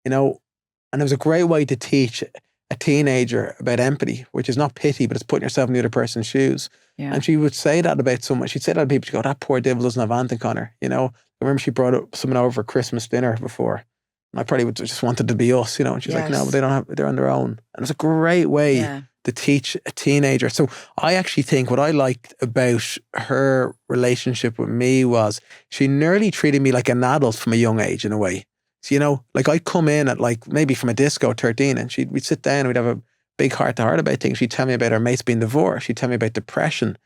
And it was a great way to teach a teenager about empathy, which is not pity, but it's putting yourself in the other person's shoes. Yeah. And she would say that about someone. She'd say that to people. She'd go, that poor devil doesn't have anything, Conor. I remember she brought up someone over for Christmas dinner before. And I probably would just wanted to be us, And she's like, no, but they don't have, they're on their own. And it's a great way to teach a teenager. So I actually think what I liked about her relationship with me was she nearly treated me like an adult from a young age in a way. So, like I'd come in at like maybe from a disco 13 and we'd sit down and we'd have a big heart to heart about things. She'd tell me about her mates being divorced. She'd tell me about depression.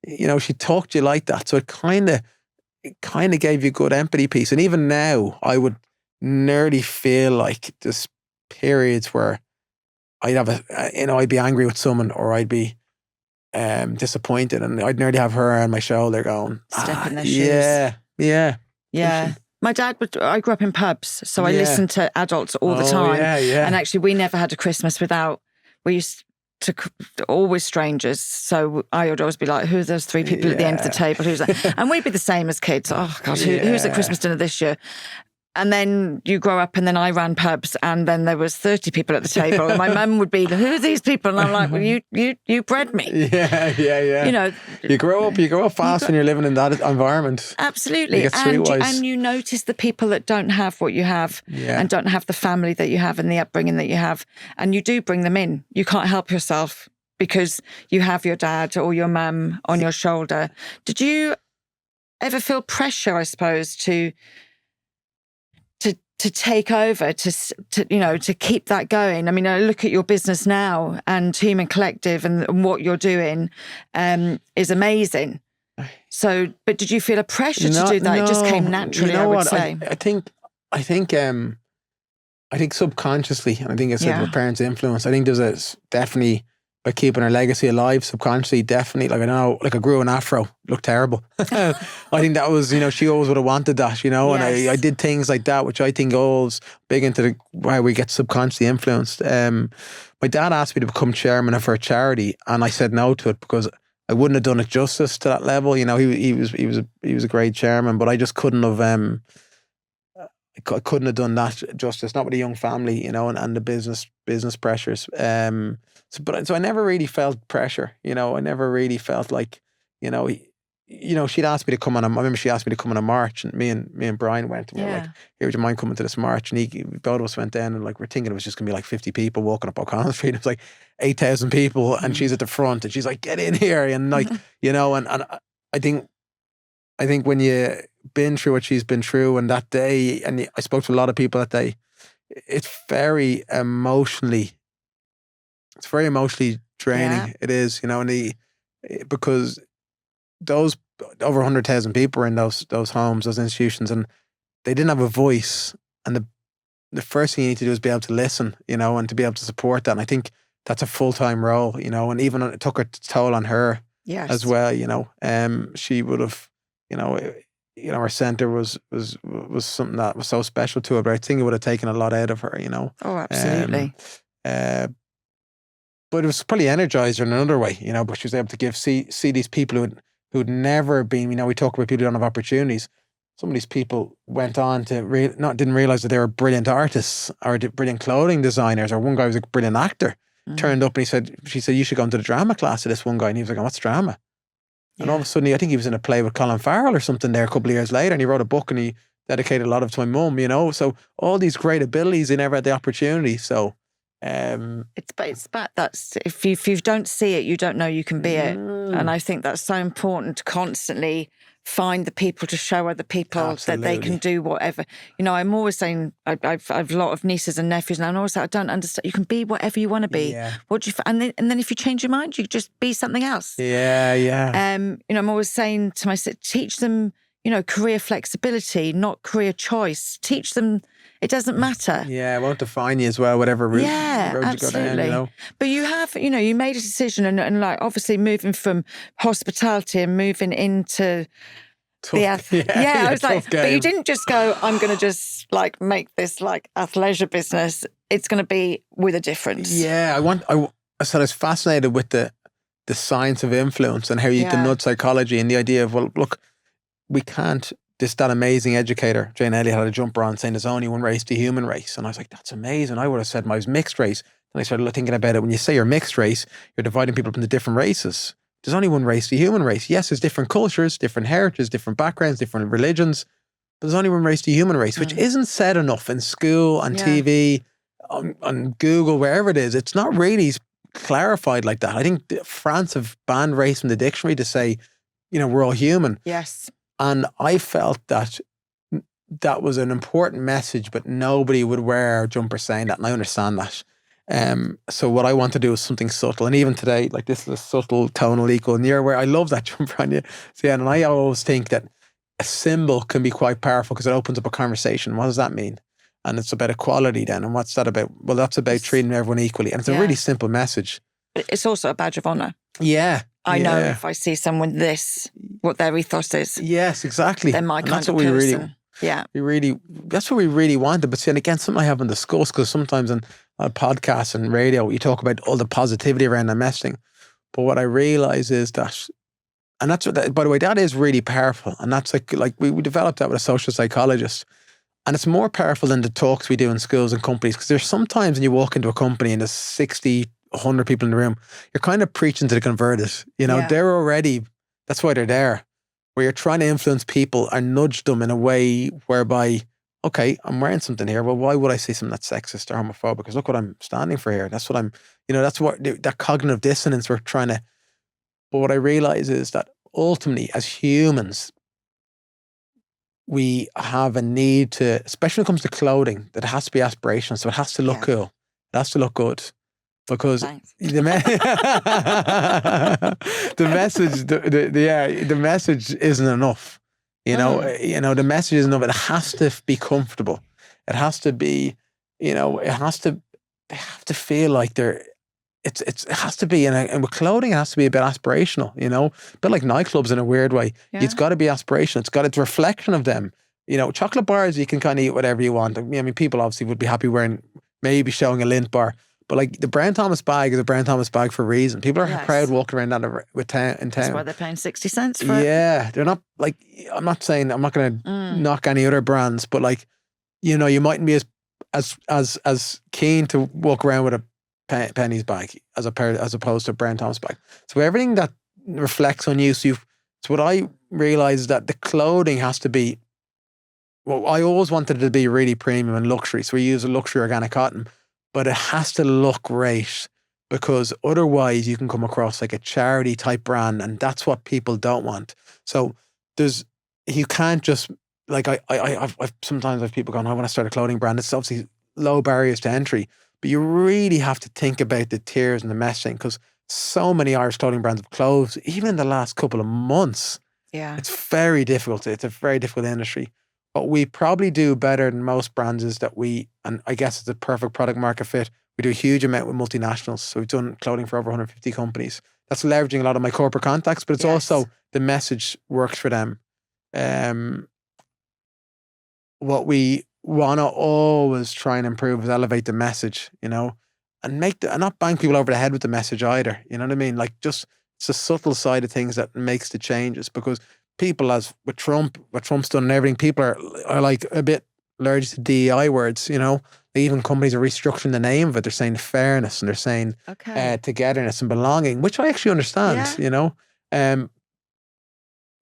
She talked to you like that. So it kind of gave you a good empathy piece. And even now I would nearly feel like there's periods where I'd have I'd be angry with someone or I'd be disappointed, and I'd nearly have her on my shoulder going, step in their shoes. Yeah. My dad I grew up in pubs, so I listened to adults all the time. Yeah. And actually we never had a Christmas we used to always strangers. So I would always be like, who are those 3 people at the end of the table? Who's that? And we'd be the same as kids. Oh God, who's at Christmas dinner this year? And then you grow up, and then I ran pubs, and then there was 30 people at the table, and my mum would be, who are these people? And I'm like, well, you bred me. Yeah. You grow up fast when you're living in that environment. Absolutely. And you notice the people that don't have what you have and don't have the family that you have and the upbringing that you have. And you do bring them in. You can't help yourself because you have your dad or your mum on your shoulder. Did you ever feel pressure, I suppose, to take over, to keep that going? I mean, I look at your business now and Human Collective and what you're doing is amazing. So, but did you feel a pressure to do that? It just came naturally, I would say. I think subconsciously, and I think it's with parents' influence, I think there's definitely by keeping her legacy alive subconsciously, definitely. Like I know, like I grew an afro, looked terrible. I think that was, she always would have wanted that, and I did things like that, which I think always big into why we get subconsciously influenced. My dad asked me to become chairman of her charity, and I said no to it because I wouldn't have done it justice to that level. He was a great chairman, but I just couldn't have. I couldn't have done that justice, not with a young family, and the business pressures. So I never really felt pressure, I never really felt like, she'd asked me to come on I remember she asked me to come on a march, and me and Brian went, and we were like, here, would you mind coming to this march? And both of us went down, and like, we're thinking it was just gonna be like 50 people walking up O'Connell Street. It was like 8,000 people, and she's at the front, and she's like, get in here. And like, and I think when you been through what she's been through, and that day, and I spoke to a lot of people that day, it's very emotionally draining. Yeah. It is, and because those over 100,000 people were in those homes, those institutions, and they didn't have a voice. And the first thing you need to do is be able to listen, and to be able to support that. And I think that's a full-time role, and even it took a toll on her as well, she would have, our centre was something that was so special to her, but I think it would have taken a lot out of her, Oh, absolutely. But it was probably energized her in another way, but she was able to see these people who'd never been, we talk about people who don't have opportunities. some of these people went on to didn't realize that they were brilliant artists or brilliant clothing designers, or one guy was a brilliant actor. Turned up and she said, you should go into the drama class of this one guy. And he was like, what's drama? And all of a sudden, I think he was in a play with Colin Farrell or something there a couple of years later, and he wrote a book and he dedicated a lot of it to my mum, you know. So all these great abilities, they never had the opportunity. So it's about that. If you don't see it, you don't know you can be it. And I think that's so important to constantly find the people to show other people that they can do whatever. You know, I'm always saying, I've a lot of nieces and nephews, and I'm always like, I don't understand. You can be whatever you want to be. Yeah. What do you? And then if you change your mind, you just be something else. Yeah. You know, I'm always saying to myself, teach them, you know, career flexibility, not career choice. Teach them. It doesn't matter. Yeah, it won't define you as well, whatever road you go down, you know. But you have, you know, you made a decision and like obviously moving from hospitality and moving into I was like, but you didn't just go, I'm going to just like make this like athleisure business. It's going to be with a difference. Yeah, I was fascinated with the science of influence and how you the nudge psychology and the idea of, well, look, we can't. That amazing educator, Jane Elliott, had a jumper on saying there's only one race, the human race. And I was like, that's amazing. I would have said I was mixed race. And I started thinking about it. When you say you're mixed race, you're dividing people up into different races. There's only one race, the human race. Yes, there's different cultures, different heritages, different backgrounds, different religions. But there's only one race, the human race, which isn't said enough in school, on TV, on Google, wherever it is. It's not really clarified like that. I think France have banned race from the dictionary to say, you know, we're all human. Yes. And I felt that was an important message, but nobody would wear a jumper saying that. And I understand that. So what I want to do is something subtle. And even today, like this is a subtle tonal equal. And you're aware, I love that jumper on you, Sian. And I always think that a symbol can be quite powerful because it opens up a conversation. What does that mean? And it's about equality then. And what's that about? Well, that's about treating everyone equally. And it's a really simple message. It's also a badge of honour. Yeah. I know if I see someone what their ethos is. Yes, exactly. They're my kind of person. That's what we really wanted. But see, and again, something I haven't discussed, because sometimes on podcasts and radio, you talk about all the positivity around the messaging. But what I realize is that, and that's what, by the way, that is really powerful. And that's like we developed that with a social psychologist. And it's more powerful than the talks we do in schools and companies, because there's sometimes when you walk into a company and there's 60, 100 people in the room, you're kind of preaching to the converted. You know, they're already, that's why they're there. Where you're trying to influence people and nudge them in a way whereby, okay, I'm wearing something here. Well, why would I say something that's sexist or homophobic? Because look what I'm standing for here. That's what I'm, you know, that's what, that cognitive dissonance we're trying to, but what I realize is that ultimately as humans, we have a need to, especially when it comes to clothing, that it has to be aspirational. So it has to look cool. It has to look good. Because the message isn't enough. You know, the message isn't enough. It has to be comfortable. It has to be, you know, they have to feel like it has to be, and with clothing, it has to be a bit aspirational, you know, a bit like nightclubs in a weird way. Yeah. It's got to be aspirational. It's a reflection of them. You know, chocolate bars, you can kind of eat whatever you want. I mean, people obviously would be happy maybe showing a lint bar. But like the Brown Thomas bag is a Brown Thomas bag for a reason. People are proud walking around that in town. That's why they're paying 60 cents for it. Yeah. They're not like, I'm not going to knock any other brands, but like, you know, you mightn't be as keen to walk around with a pennies bag as opposed to a Brown Thomas bag. So everything that reflects on you. So what I realized is that the clothing has to be, well, I always wanted it to be really premium and luxury. So we use a luxury organic cotton. But it has to look great, because otherwise you can come across like a charity type brand, and that's what people don't want. So you can't just, like I've sometimes have people going, I want to start a clothing brand. It's obviously low barriers to entry, but you really have to think about the tiers and the messaging, because so many Irish clothing brands have closed, even in the last couple of months. Yeah. It's very difficult. It's a very difficult industry. What we probably do better than most brands is that and I guess it's a perfect product market fit, we do a huge amount with multinationals. So we've done clothing for over 150 companies. That's leveraging a lot of my corporate contacts, but it's also the message works for them. What we want to always try and improve is elevate the message, you know, and not bang people over the head with the message either. You know what I mean? Like, just, it's the subtle side of things that makes the changes, because people, as with what Trump's done and everything, people are like a bit allergic to DEI words, you know. Even companies are restructuring the name of it. They're saying fairness and they're saying togetherness and belonging, which I actually understand, you know.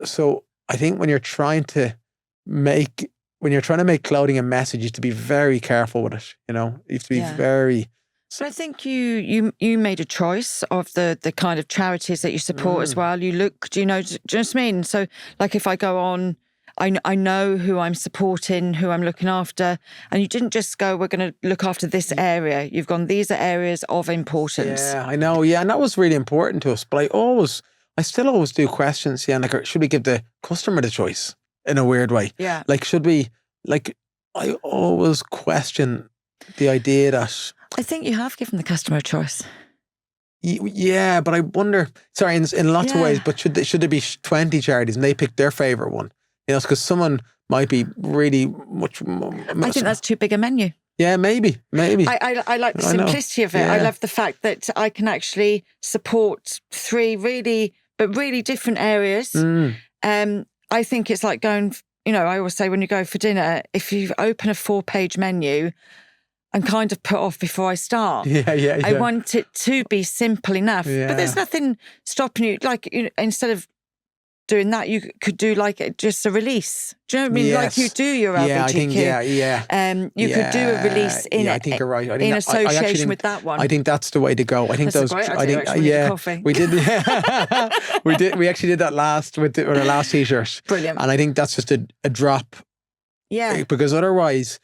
So I think when you're trying to make clothing a message, you have to be very careful with it, you know. You have to be very... So I think you made a choice of the kind of charities that you support as well. You look, do you know what I mean? So like if I go on, I know who I'm supporting, who I'm looking after, and you didn't just go, we're going to look after this area. You've gone, these are areas of importance. Yeah, I know. Yeah, and that was really important to us. But I still always do questions. Yeah, like, should we give the customer the choice in a weird way? Yeah. Like, should we, like, I always question the idea that... I think you have given the customer a choice. Yeah, but I wonder, sorry, in lots of ways, but should there be 20 charities and they pick their favourite one? You know, because someone might be really much... I think that's too big a menu. Yeah, maybe. I like the simplicity of it. Yeah. I love the fact that I can actually support 3 really different areas. I think it's like going, you know, I always say when you go for dinner, if you open a 4-page menu and kind of put off before I start. I want it to be simple enough. Yeah. But there's nothing stopping you. Like, you know, instead of doing that, you could do like just a release. Do you know what I mean? Yes. Like you do your LGBTQ. Yeah, I think, you could do a release in I think you're right. I think in association with that one. I think that's the way to go. I think that's those... I think coffee. We did. We actually did that last with our last t-shirt. Brilliant. And I think that's just a drop. Yeah. Because otherwise,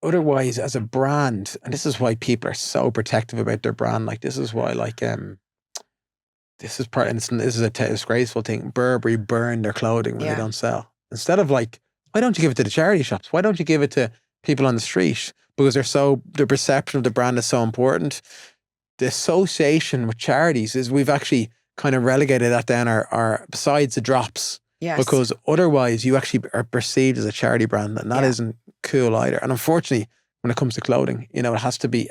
as a brand, and this is why people are so protective about their brand. Like, this is why, like, this is a disgraceful thing. Burberry burn their clothing when they don't sell. Instead of like, why don't you give it to the charity shops? Why don't you give it to people on the street? Because their perception of the brand is so important. The association with charities is, we've actually kind of relegated that down our besides the drops. Yes. Because otherwise you actually are perceived as a charity brand, and that isn't cool either. And unfortunately, when it comes to clothing, you know, it has to be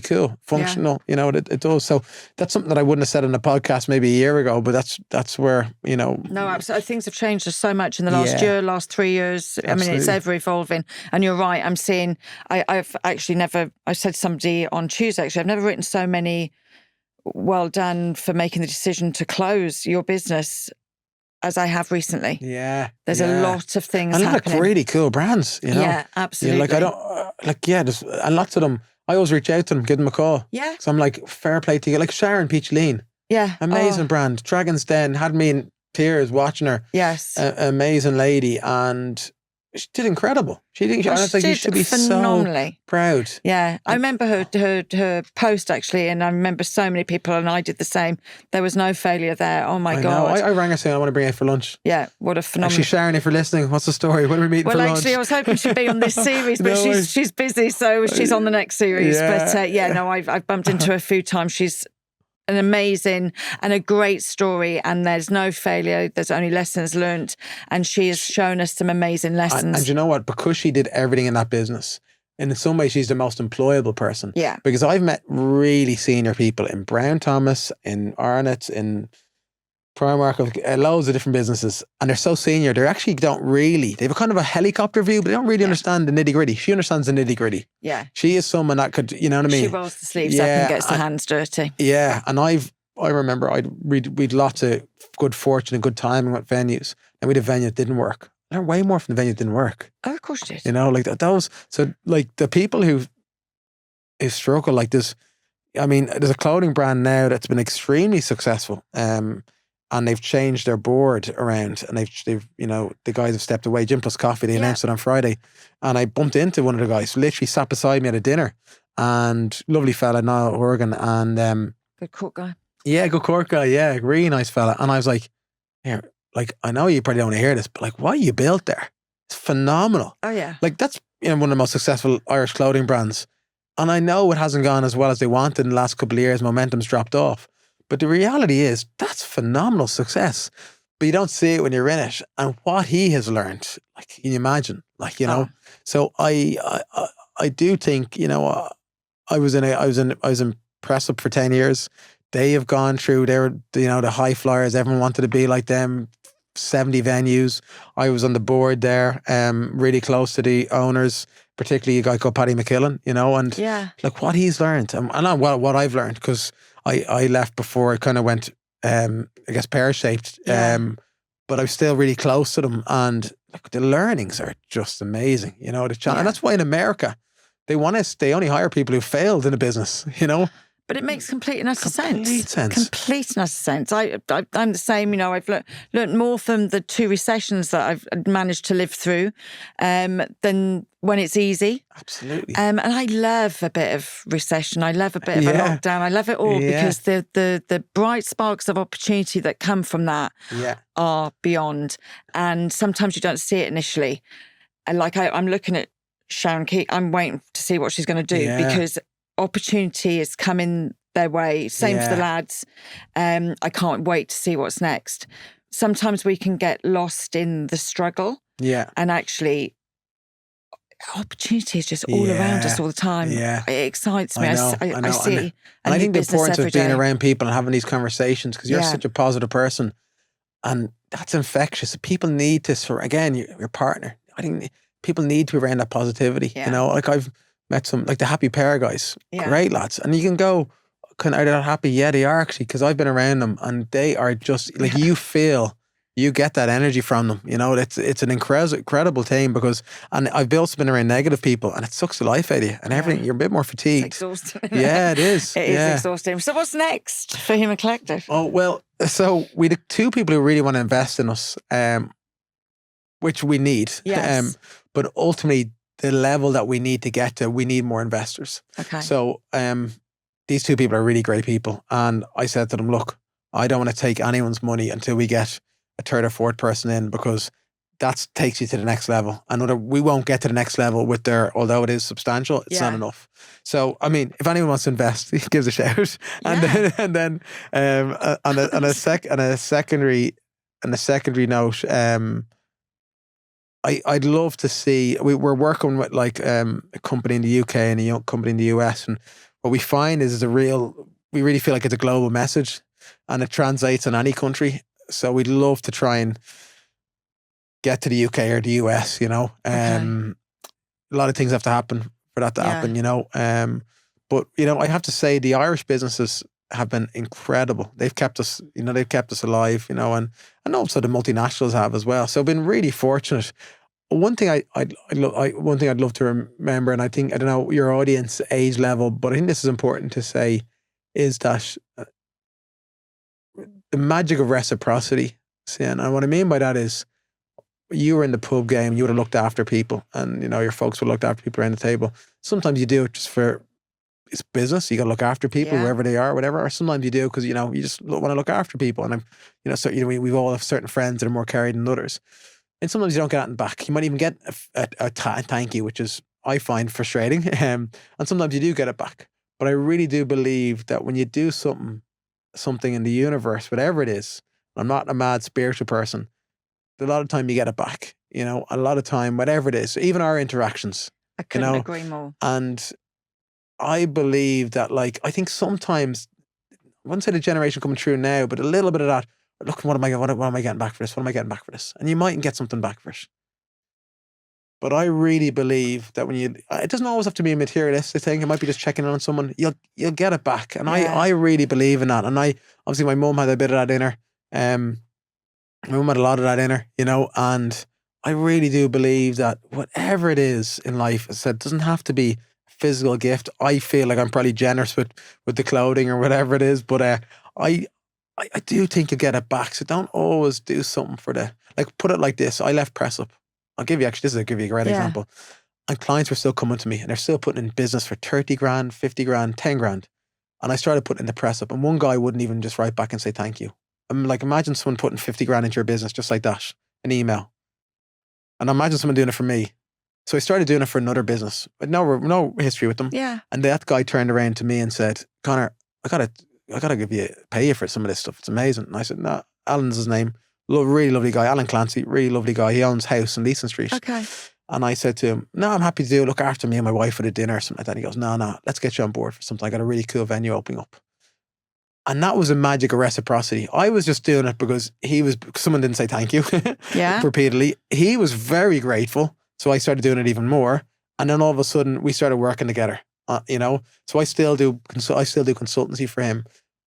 cool, functional, you know, it does. So that's something that I wouldn't have said in a podcast maybe a year ago, but that's where, you know. No, absolutely. Things have changed so much in the last year, last 3 years. Absolutely. I mean, it's ever evolving. And you're right. I'm seeing, I've actually never, I said to somebody on Tuesday, actually, I've never written so many, well done for making the decision to close your business as I have recently. Yeah. There's a lot of things happening. And like really cool brands, you know. Yeah, absolutely. Like I don't, and lots of them, I always reach out to them, give them a call. Yeah. So I'm like, fair play to you. Like Sharon Peach Lean. Yeah. Amazing brand. Dragon's Den had me in tears watching her. Yes. Amazing lady. And she did incredible. She did you should be phenomenally so proud. Yeah. I remember her post actually, and I remember so many people, and I did the same. There was no failure there. Oh my God. I rang her saying I want to bring her for lunch. Yeah. What a phenomenal. Actually, Sharon, if you're listening, what's the story? When are we meeting for lunch? Well, actually, I was hoping she'd be on this series, but she's busy, so she's on the next series. Yeah. But I've bumped into her a few times. She's an amazing and a great story, and there's no failure, there's only lessons learnt, and she has shown us some amazing lessons. And you know what, because she did everything in that business, and in some ways she's the most employable person. Yeah. Because I've met really senior people in Brown Thomas, in Arnott, in Primark, loads of different businesses, and they're so senior, they actually they have a kind of a helicopter view, but they don't really understand the nitty gritty. She understands the nitty gritty. Yeah. She is someone that could, you know what I mean? She rolls the sleeves up and gets the hands dirty. Yeah. And I remember we'd lots of good fortune and good timing with venues, and we'd a venue that didn't work. I learned way more from the venue that didn't work. Oh, of course you did. You know, like those, so like the people who struggle like this, I mean, there's a clothing brand now that's been extremely successful. And they've changed their board around, and they've you know, the guys have stepped away. Gym Plus Coffee, they announced it on Friday, and I bumped into one of the guys, literally sat beside me at a dinner, and lovely fella, Niall Horgan, and good Cork guy. Yeah, good Cork guy. Yeah, really nice fella. And I was like, here, like I know you probably don't want to hear this, but like, what you built there, it's phenomenal. Oh yeah, like that's, you know, one of the most successful Irish clothing brands, and I know it hasn't gone as well as they wanted in the last couple of years. Momentum's dropped off. But the reality is, that's phenomenal success. But you don't see it when you're in it. And what he has learned, like, can you imagine? Like, you know. So I do think, you know, I was in press up for 10 years. they have gone through the high flyers. Everyone wanted to be like them. 70 venues. I was on the board there, really close to the owners, particularly a guy called Paddy McKillen, and like what he's learned, and what I've learned, because I left before it kind of went, I guess, pear-shaped, but I was still really close to them, and look, the learnings are just amazing, and that's why in America they only hire people who failed in a business, But it makes complete and utter sense. Complete and utter sense. I'm the same. I've learnt more from the 2 recessions that I've managed to live through than when it's easy. Absolutely. And I love a bit of recession. I love a bit of a lockdown. I love it all because the bright sparks of opportunity that come from that are beyond. And sometimes you don't see it initially. And like I'm looking at Sharon Key, I'm waiting to see what she's going to do because opportunity is coming their way. Same for the lads. I can't wait to see what's next. Sometimes we can get lost in the struggle. Yeah. And actually, opportunity is just all around us all the time. Yeah. It excites me. I see. And I think the importance of being around people and having these conversations, because you're such a positive person, and that's infectious. People need to, again, your partner. I think people need to be around that positivity. Like I've met some, like the Happy Pair guys, great lads. And you can go, are they not happy? Yeah, they are actually, because I've been around them and they are just, like you get that energy from them. It's an incredible team and I've also been around negative people and it sucks the life out of you and everything. You're a bit more fatigued. It's exhausting. Yeah, it is. It is exhausting. So what's next for Humour Collective? Oh, well, so we the 2 people who really want to invest in us, which we need. Yes. But ultimately, the level that we need to get to, we need more investors. Okay. So these 2 people are really great people. And I said to them, look, I don't want to take anyone's money until we get a 3rd or 4th person in, because that takes you to the next level. We won't get to the next level with although it is substantial, it's not enough. So, I mean, if anyone wants to invest, give us a shout. And then on a secondary note, I'd love to see, we're working with like a company in the UK and a young company in the US, and what we find is we really feel like it's a global message and it translates in any country. So we'd love to try and get to the UK or the US, a lot of things have to happen for that to happen, but I have to say the Irish businesses have been incredible. They've kept us, alive, and also the multinationals have as well. So I've been really fortunate. One thing I'd love to remember, and I don't know your audience age level, but I think this is important to say, is that the magic of reciprocity, Sian. And what I mean by that is, you were in the pub game, you would have looked after people, and your folks would have looked after people around the table. Sometimes you do it just for it's business. You got to look after people wherever they are, whatever. Or sometimes you do because you just want to look after people. And we've all have certain friends that are more carried than others. And sometimes you don't get that back. You might even get a thank you, which is, I find, frustrating. And sometimes you do get it back. But I really do believe that when you do something in the universe, whatever it is, I'm not a mad spiritual person, a lot of time you get it back. A lot of time, whatever it is, even our interactions. I couldn't agree more. And I believe that, I think sometimes, I wouldn't say the generation coming through now, but a little bit of that, look, what am I getting back for this? What am I getting back for this? And you mightn't get something back for it. But I really believe that it doesn't always have to be a materialistic thing. It might be just checking in on someone. You'll get it back. And I really believe in that. And obviously my mum had a bit of that in her. My mum had a lot of that in her, and I really do believe that whatever it is in life, as I said, it doesn't have to be physical gift. I feel like I'm probably generous with the clothing or whatever it is, but I do think you get it back. So don't always do something for put it like this. I left Press Up. I'll give you a great example. And clients were still coming to me and they're still putting in business for 30 grand, 50 grand, 10 grand. And I started putting in the Press Up, and one guy wouldn't even just write back and say thank you. I'm like, imagine someone putting 50 grand into your business just like that, an email. And imagine someone doing it for me. So I started doing it for another business, but no history with them. Yeah. And that guy turned around to me and said, Conor, I gotta pay you for some of this stuff. It's amazing. And I said, no, Alan's his name. Really lovely guy. Alan Clancy, really lovely guy. He owns a house in Leeson Street. Okay. And I said to him, no, I'm happy to look after me and my wife at a dinner or something like that. And he goes, no, let's get you on board for something. I got a really cool venue opening up. And that was a magic of reciprocity. I was just doing it because someone didn't say thank you repeatedly. He was very grateful. So I started doing it even more. And then all of a sudden we started working together, So I still do consultancy for him.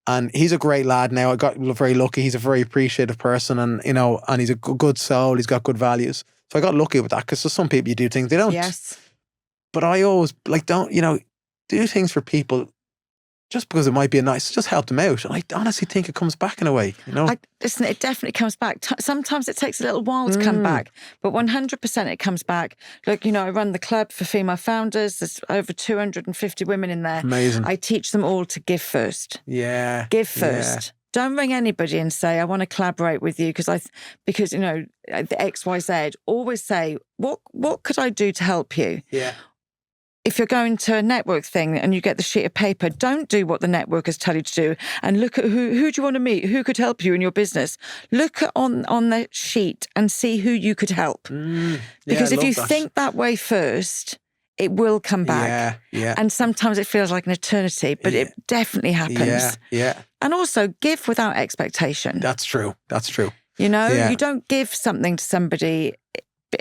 And he's a great lad now. I got very lucky. He's a very appreciative person and, and he's a good soul. He's got good values. So I got lucky with that because there's some people you do things they don't. Yes. But I always do things for people just because it might be just help them out. And I honestly think it comes back in a way, Listen, it definitely comes back. Sometimes it takes a little while to come back, but 100% it comes back. Look, I run the club for female founders. There's over 250 women in there. Amazing. I teach them all to give first. Yeah. Give first. Yeah. Don't ring anybody and say, I want to collaborate with you because the XYZ. Always say, what could I do to help you? Yeah. If you're going to a network thing and you get the sheet of paper, don't do what the networkers tell you to do and look at who do you want to meet, who could help you in your business. Look on the sheet and see who you could help. Because if you think that way first, it will come back. Yeah. And sometimes it feels like an eternity, but it definitely happens. Yeah. And also give without expectation. That's true. You don't give something to somebody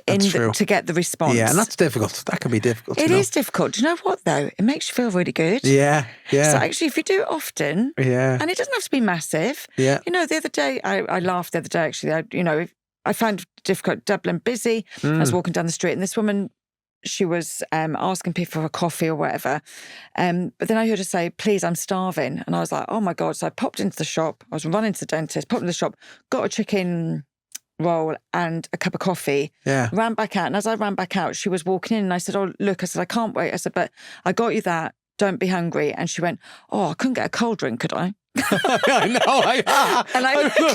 to get the response. Yeah, and that's difficult. That can be difficult. It is difficult. Do you know what, though? It makes you feel really good. Yeah. So actually, if you do it often, and it doesn't have to be massive. Yeah. The other day, I laughed the other day, actually. I found it difficult, Dublin busy. I was walking down the street and this woman, she was asking people for a coffee or whatever. But then I heard her say, please, I'm starving. And I was like, oh my God. So I popped into the shop. I was running to the dentist, popped into the shop, got a chicken roll and a cup of coffee, ran back out. And as I ran back out, she was walking in and I said, oh, look, I can't wait. I said, but I got you that. Don't be hungry. And she went, oh, I couldn't get a cold drink, could I? I know. And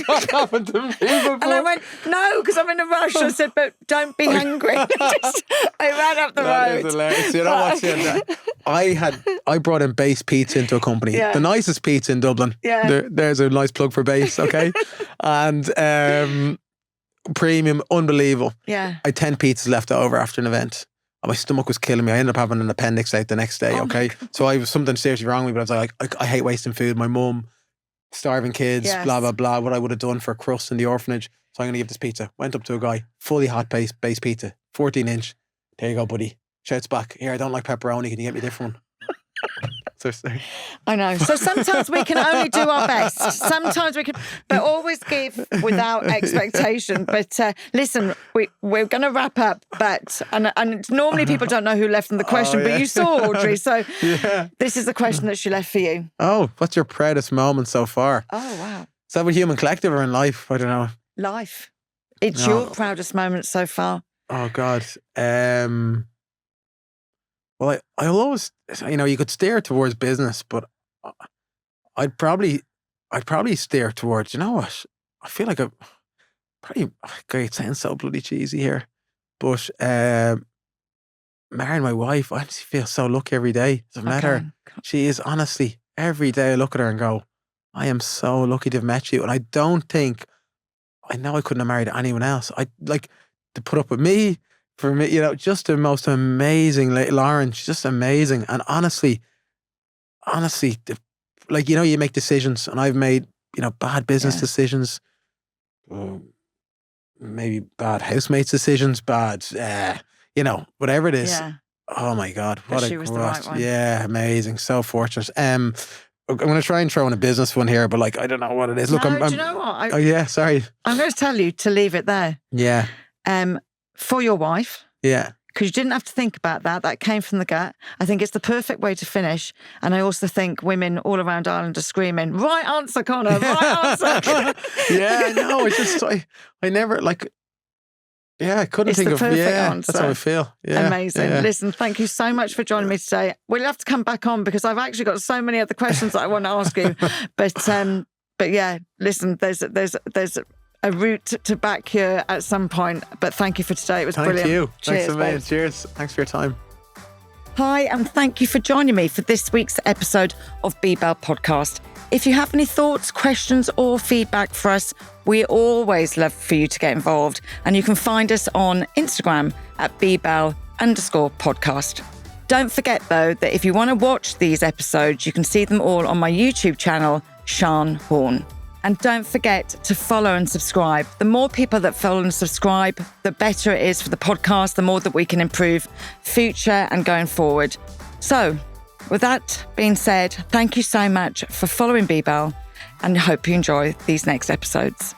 what happened to me before? And I went, no, because I'm in a rush. I said, but don't be hungry. I ran up the road. That is hilarious. You know what? I brought in Base Pizza into a company. Yeah. The nicest pizza in Dublin. Yeah. There's a nice plug for Base, okay? And premium, unbelievable. Yeah. I had 10 pizzas left over after an event. And my stomach was killing me. I ended up having an appendix out the next day, okay? So I was something seriously wrong with me, but I was like, I hate wasting food. My mum, starving kids, blah, blah, blah. What I would have done for a crust in the orphanage. So I'm going to give this pizza. Went up to a guy, fully hot base pizza, 14-inch. There you go, buddy. Shouts back, here, I don't like pepperoni. Can you get me a different one? So sorry. I know. So sometimes we can only do our best. Sometimes we can, but always give without expectation. But listen, we're going to wrap up. But and normally people don't know who left them the question, but you saw Audrey. So this is the question that she left for you. Oh, what's your proudest moment so far? Oh, wow. Is that with Human Collective or in life? I don't know. Life. It's your proudest moment so far. Oh, God. Well, I'll always, you could steer towards business, but I'd probably steer towards, you know what? I feel like it sounds so bloody cheesy here, but marrying my wife, I just feel so lucky every day. I've met her. She is honestly, every day I look at her and go, I am so lucky to have met you. And I know I couldn't have married anyone else. I like to put up with me. For me, just the most amazing Lauren. She's just amazing. And honestly, you make decisions, and I've made, bad business decisions, maybe bad housemates decisions, bad, whatever it is. Yeah. Oh my God, what she was the right one. Yeah, amazing. So fortunate. I'm going to try and throw in a business one here, but I don't know what it is. Look, do you know what? Oh yeah, sorry. I'm going to tell you to leave it there. Yeah. For your wife. Yeah. Because you didn't have to think about that. That came from the gut. I think it's the perfect way to finish. And I also think women all around Ireland are screaming, right answer, Conor, right answer. Yeah, I know. I never, I couldn't think of, answer. That's how I feel. Yeah. Amazing. Yeah. Listen, thank you so much for joining me today. We'll have to come back on because I've actually got so many other questions that I want to ask you. But yeah, listen, there's a route to back here at some point. But thank you for today. It was brilliant. Thank you. Cheers, Thanks a million. Cheers. Thanks for your time. Hi, and thank you for joining me for this week's episode of BeBelle Podcast. If you have any thoughts, questions, or feedback for us, we always love for you to get involved. And you can find us on Instagram at BeBelle_podcast. Don't forget, though, that if you want to watch these episodes, you can see them all on my YouTube channel, Sian Horn. And don't forget to follow and subscribe. The more people that follow and subscribe, the better it is for the podcast, the more that we can improve future and going forward. So with that being said, thank you so much for following BeBelle, and I hope you enjoy these next episodes.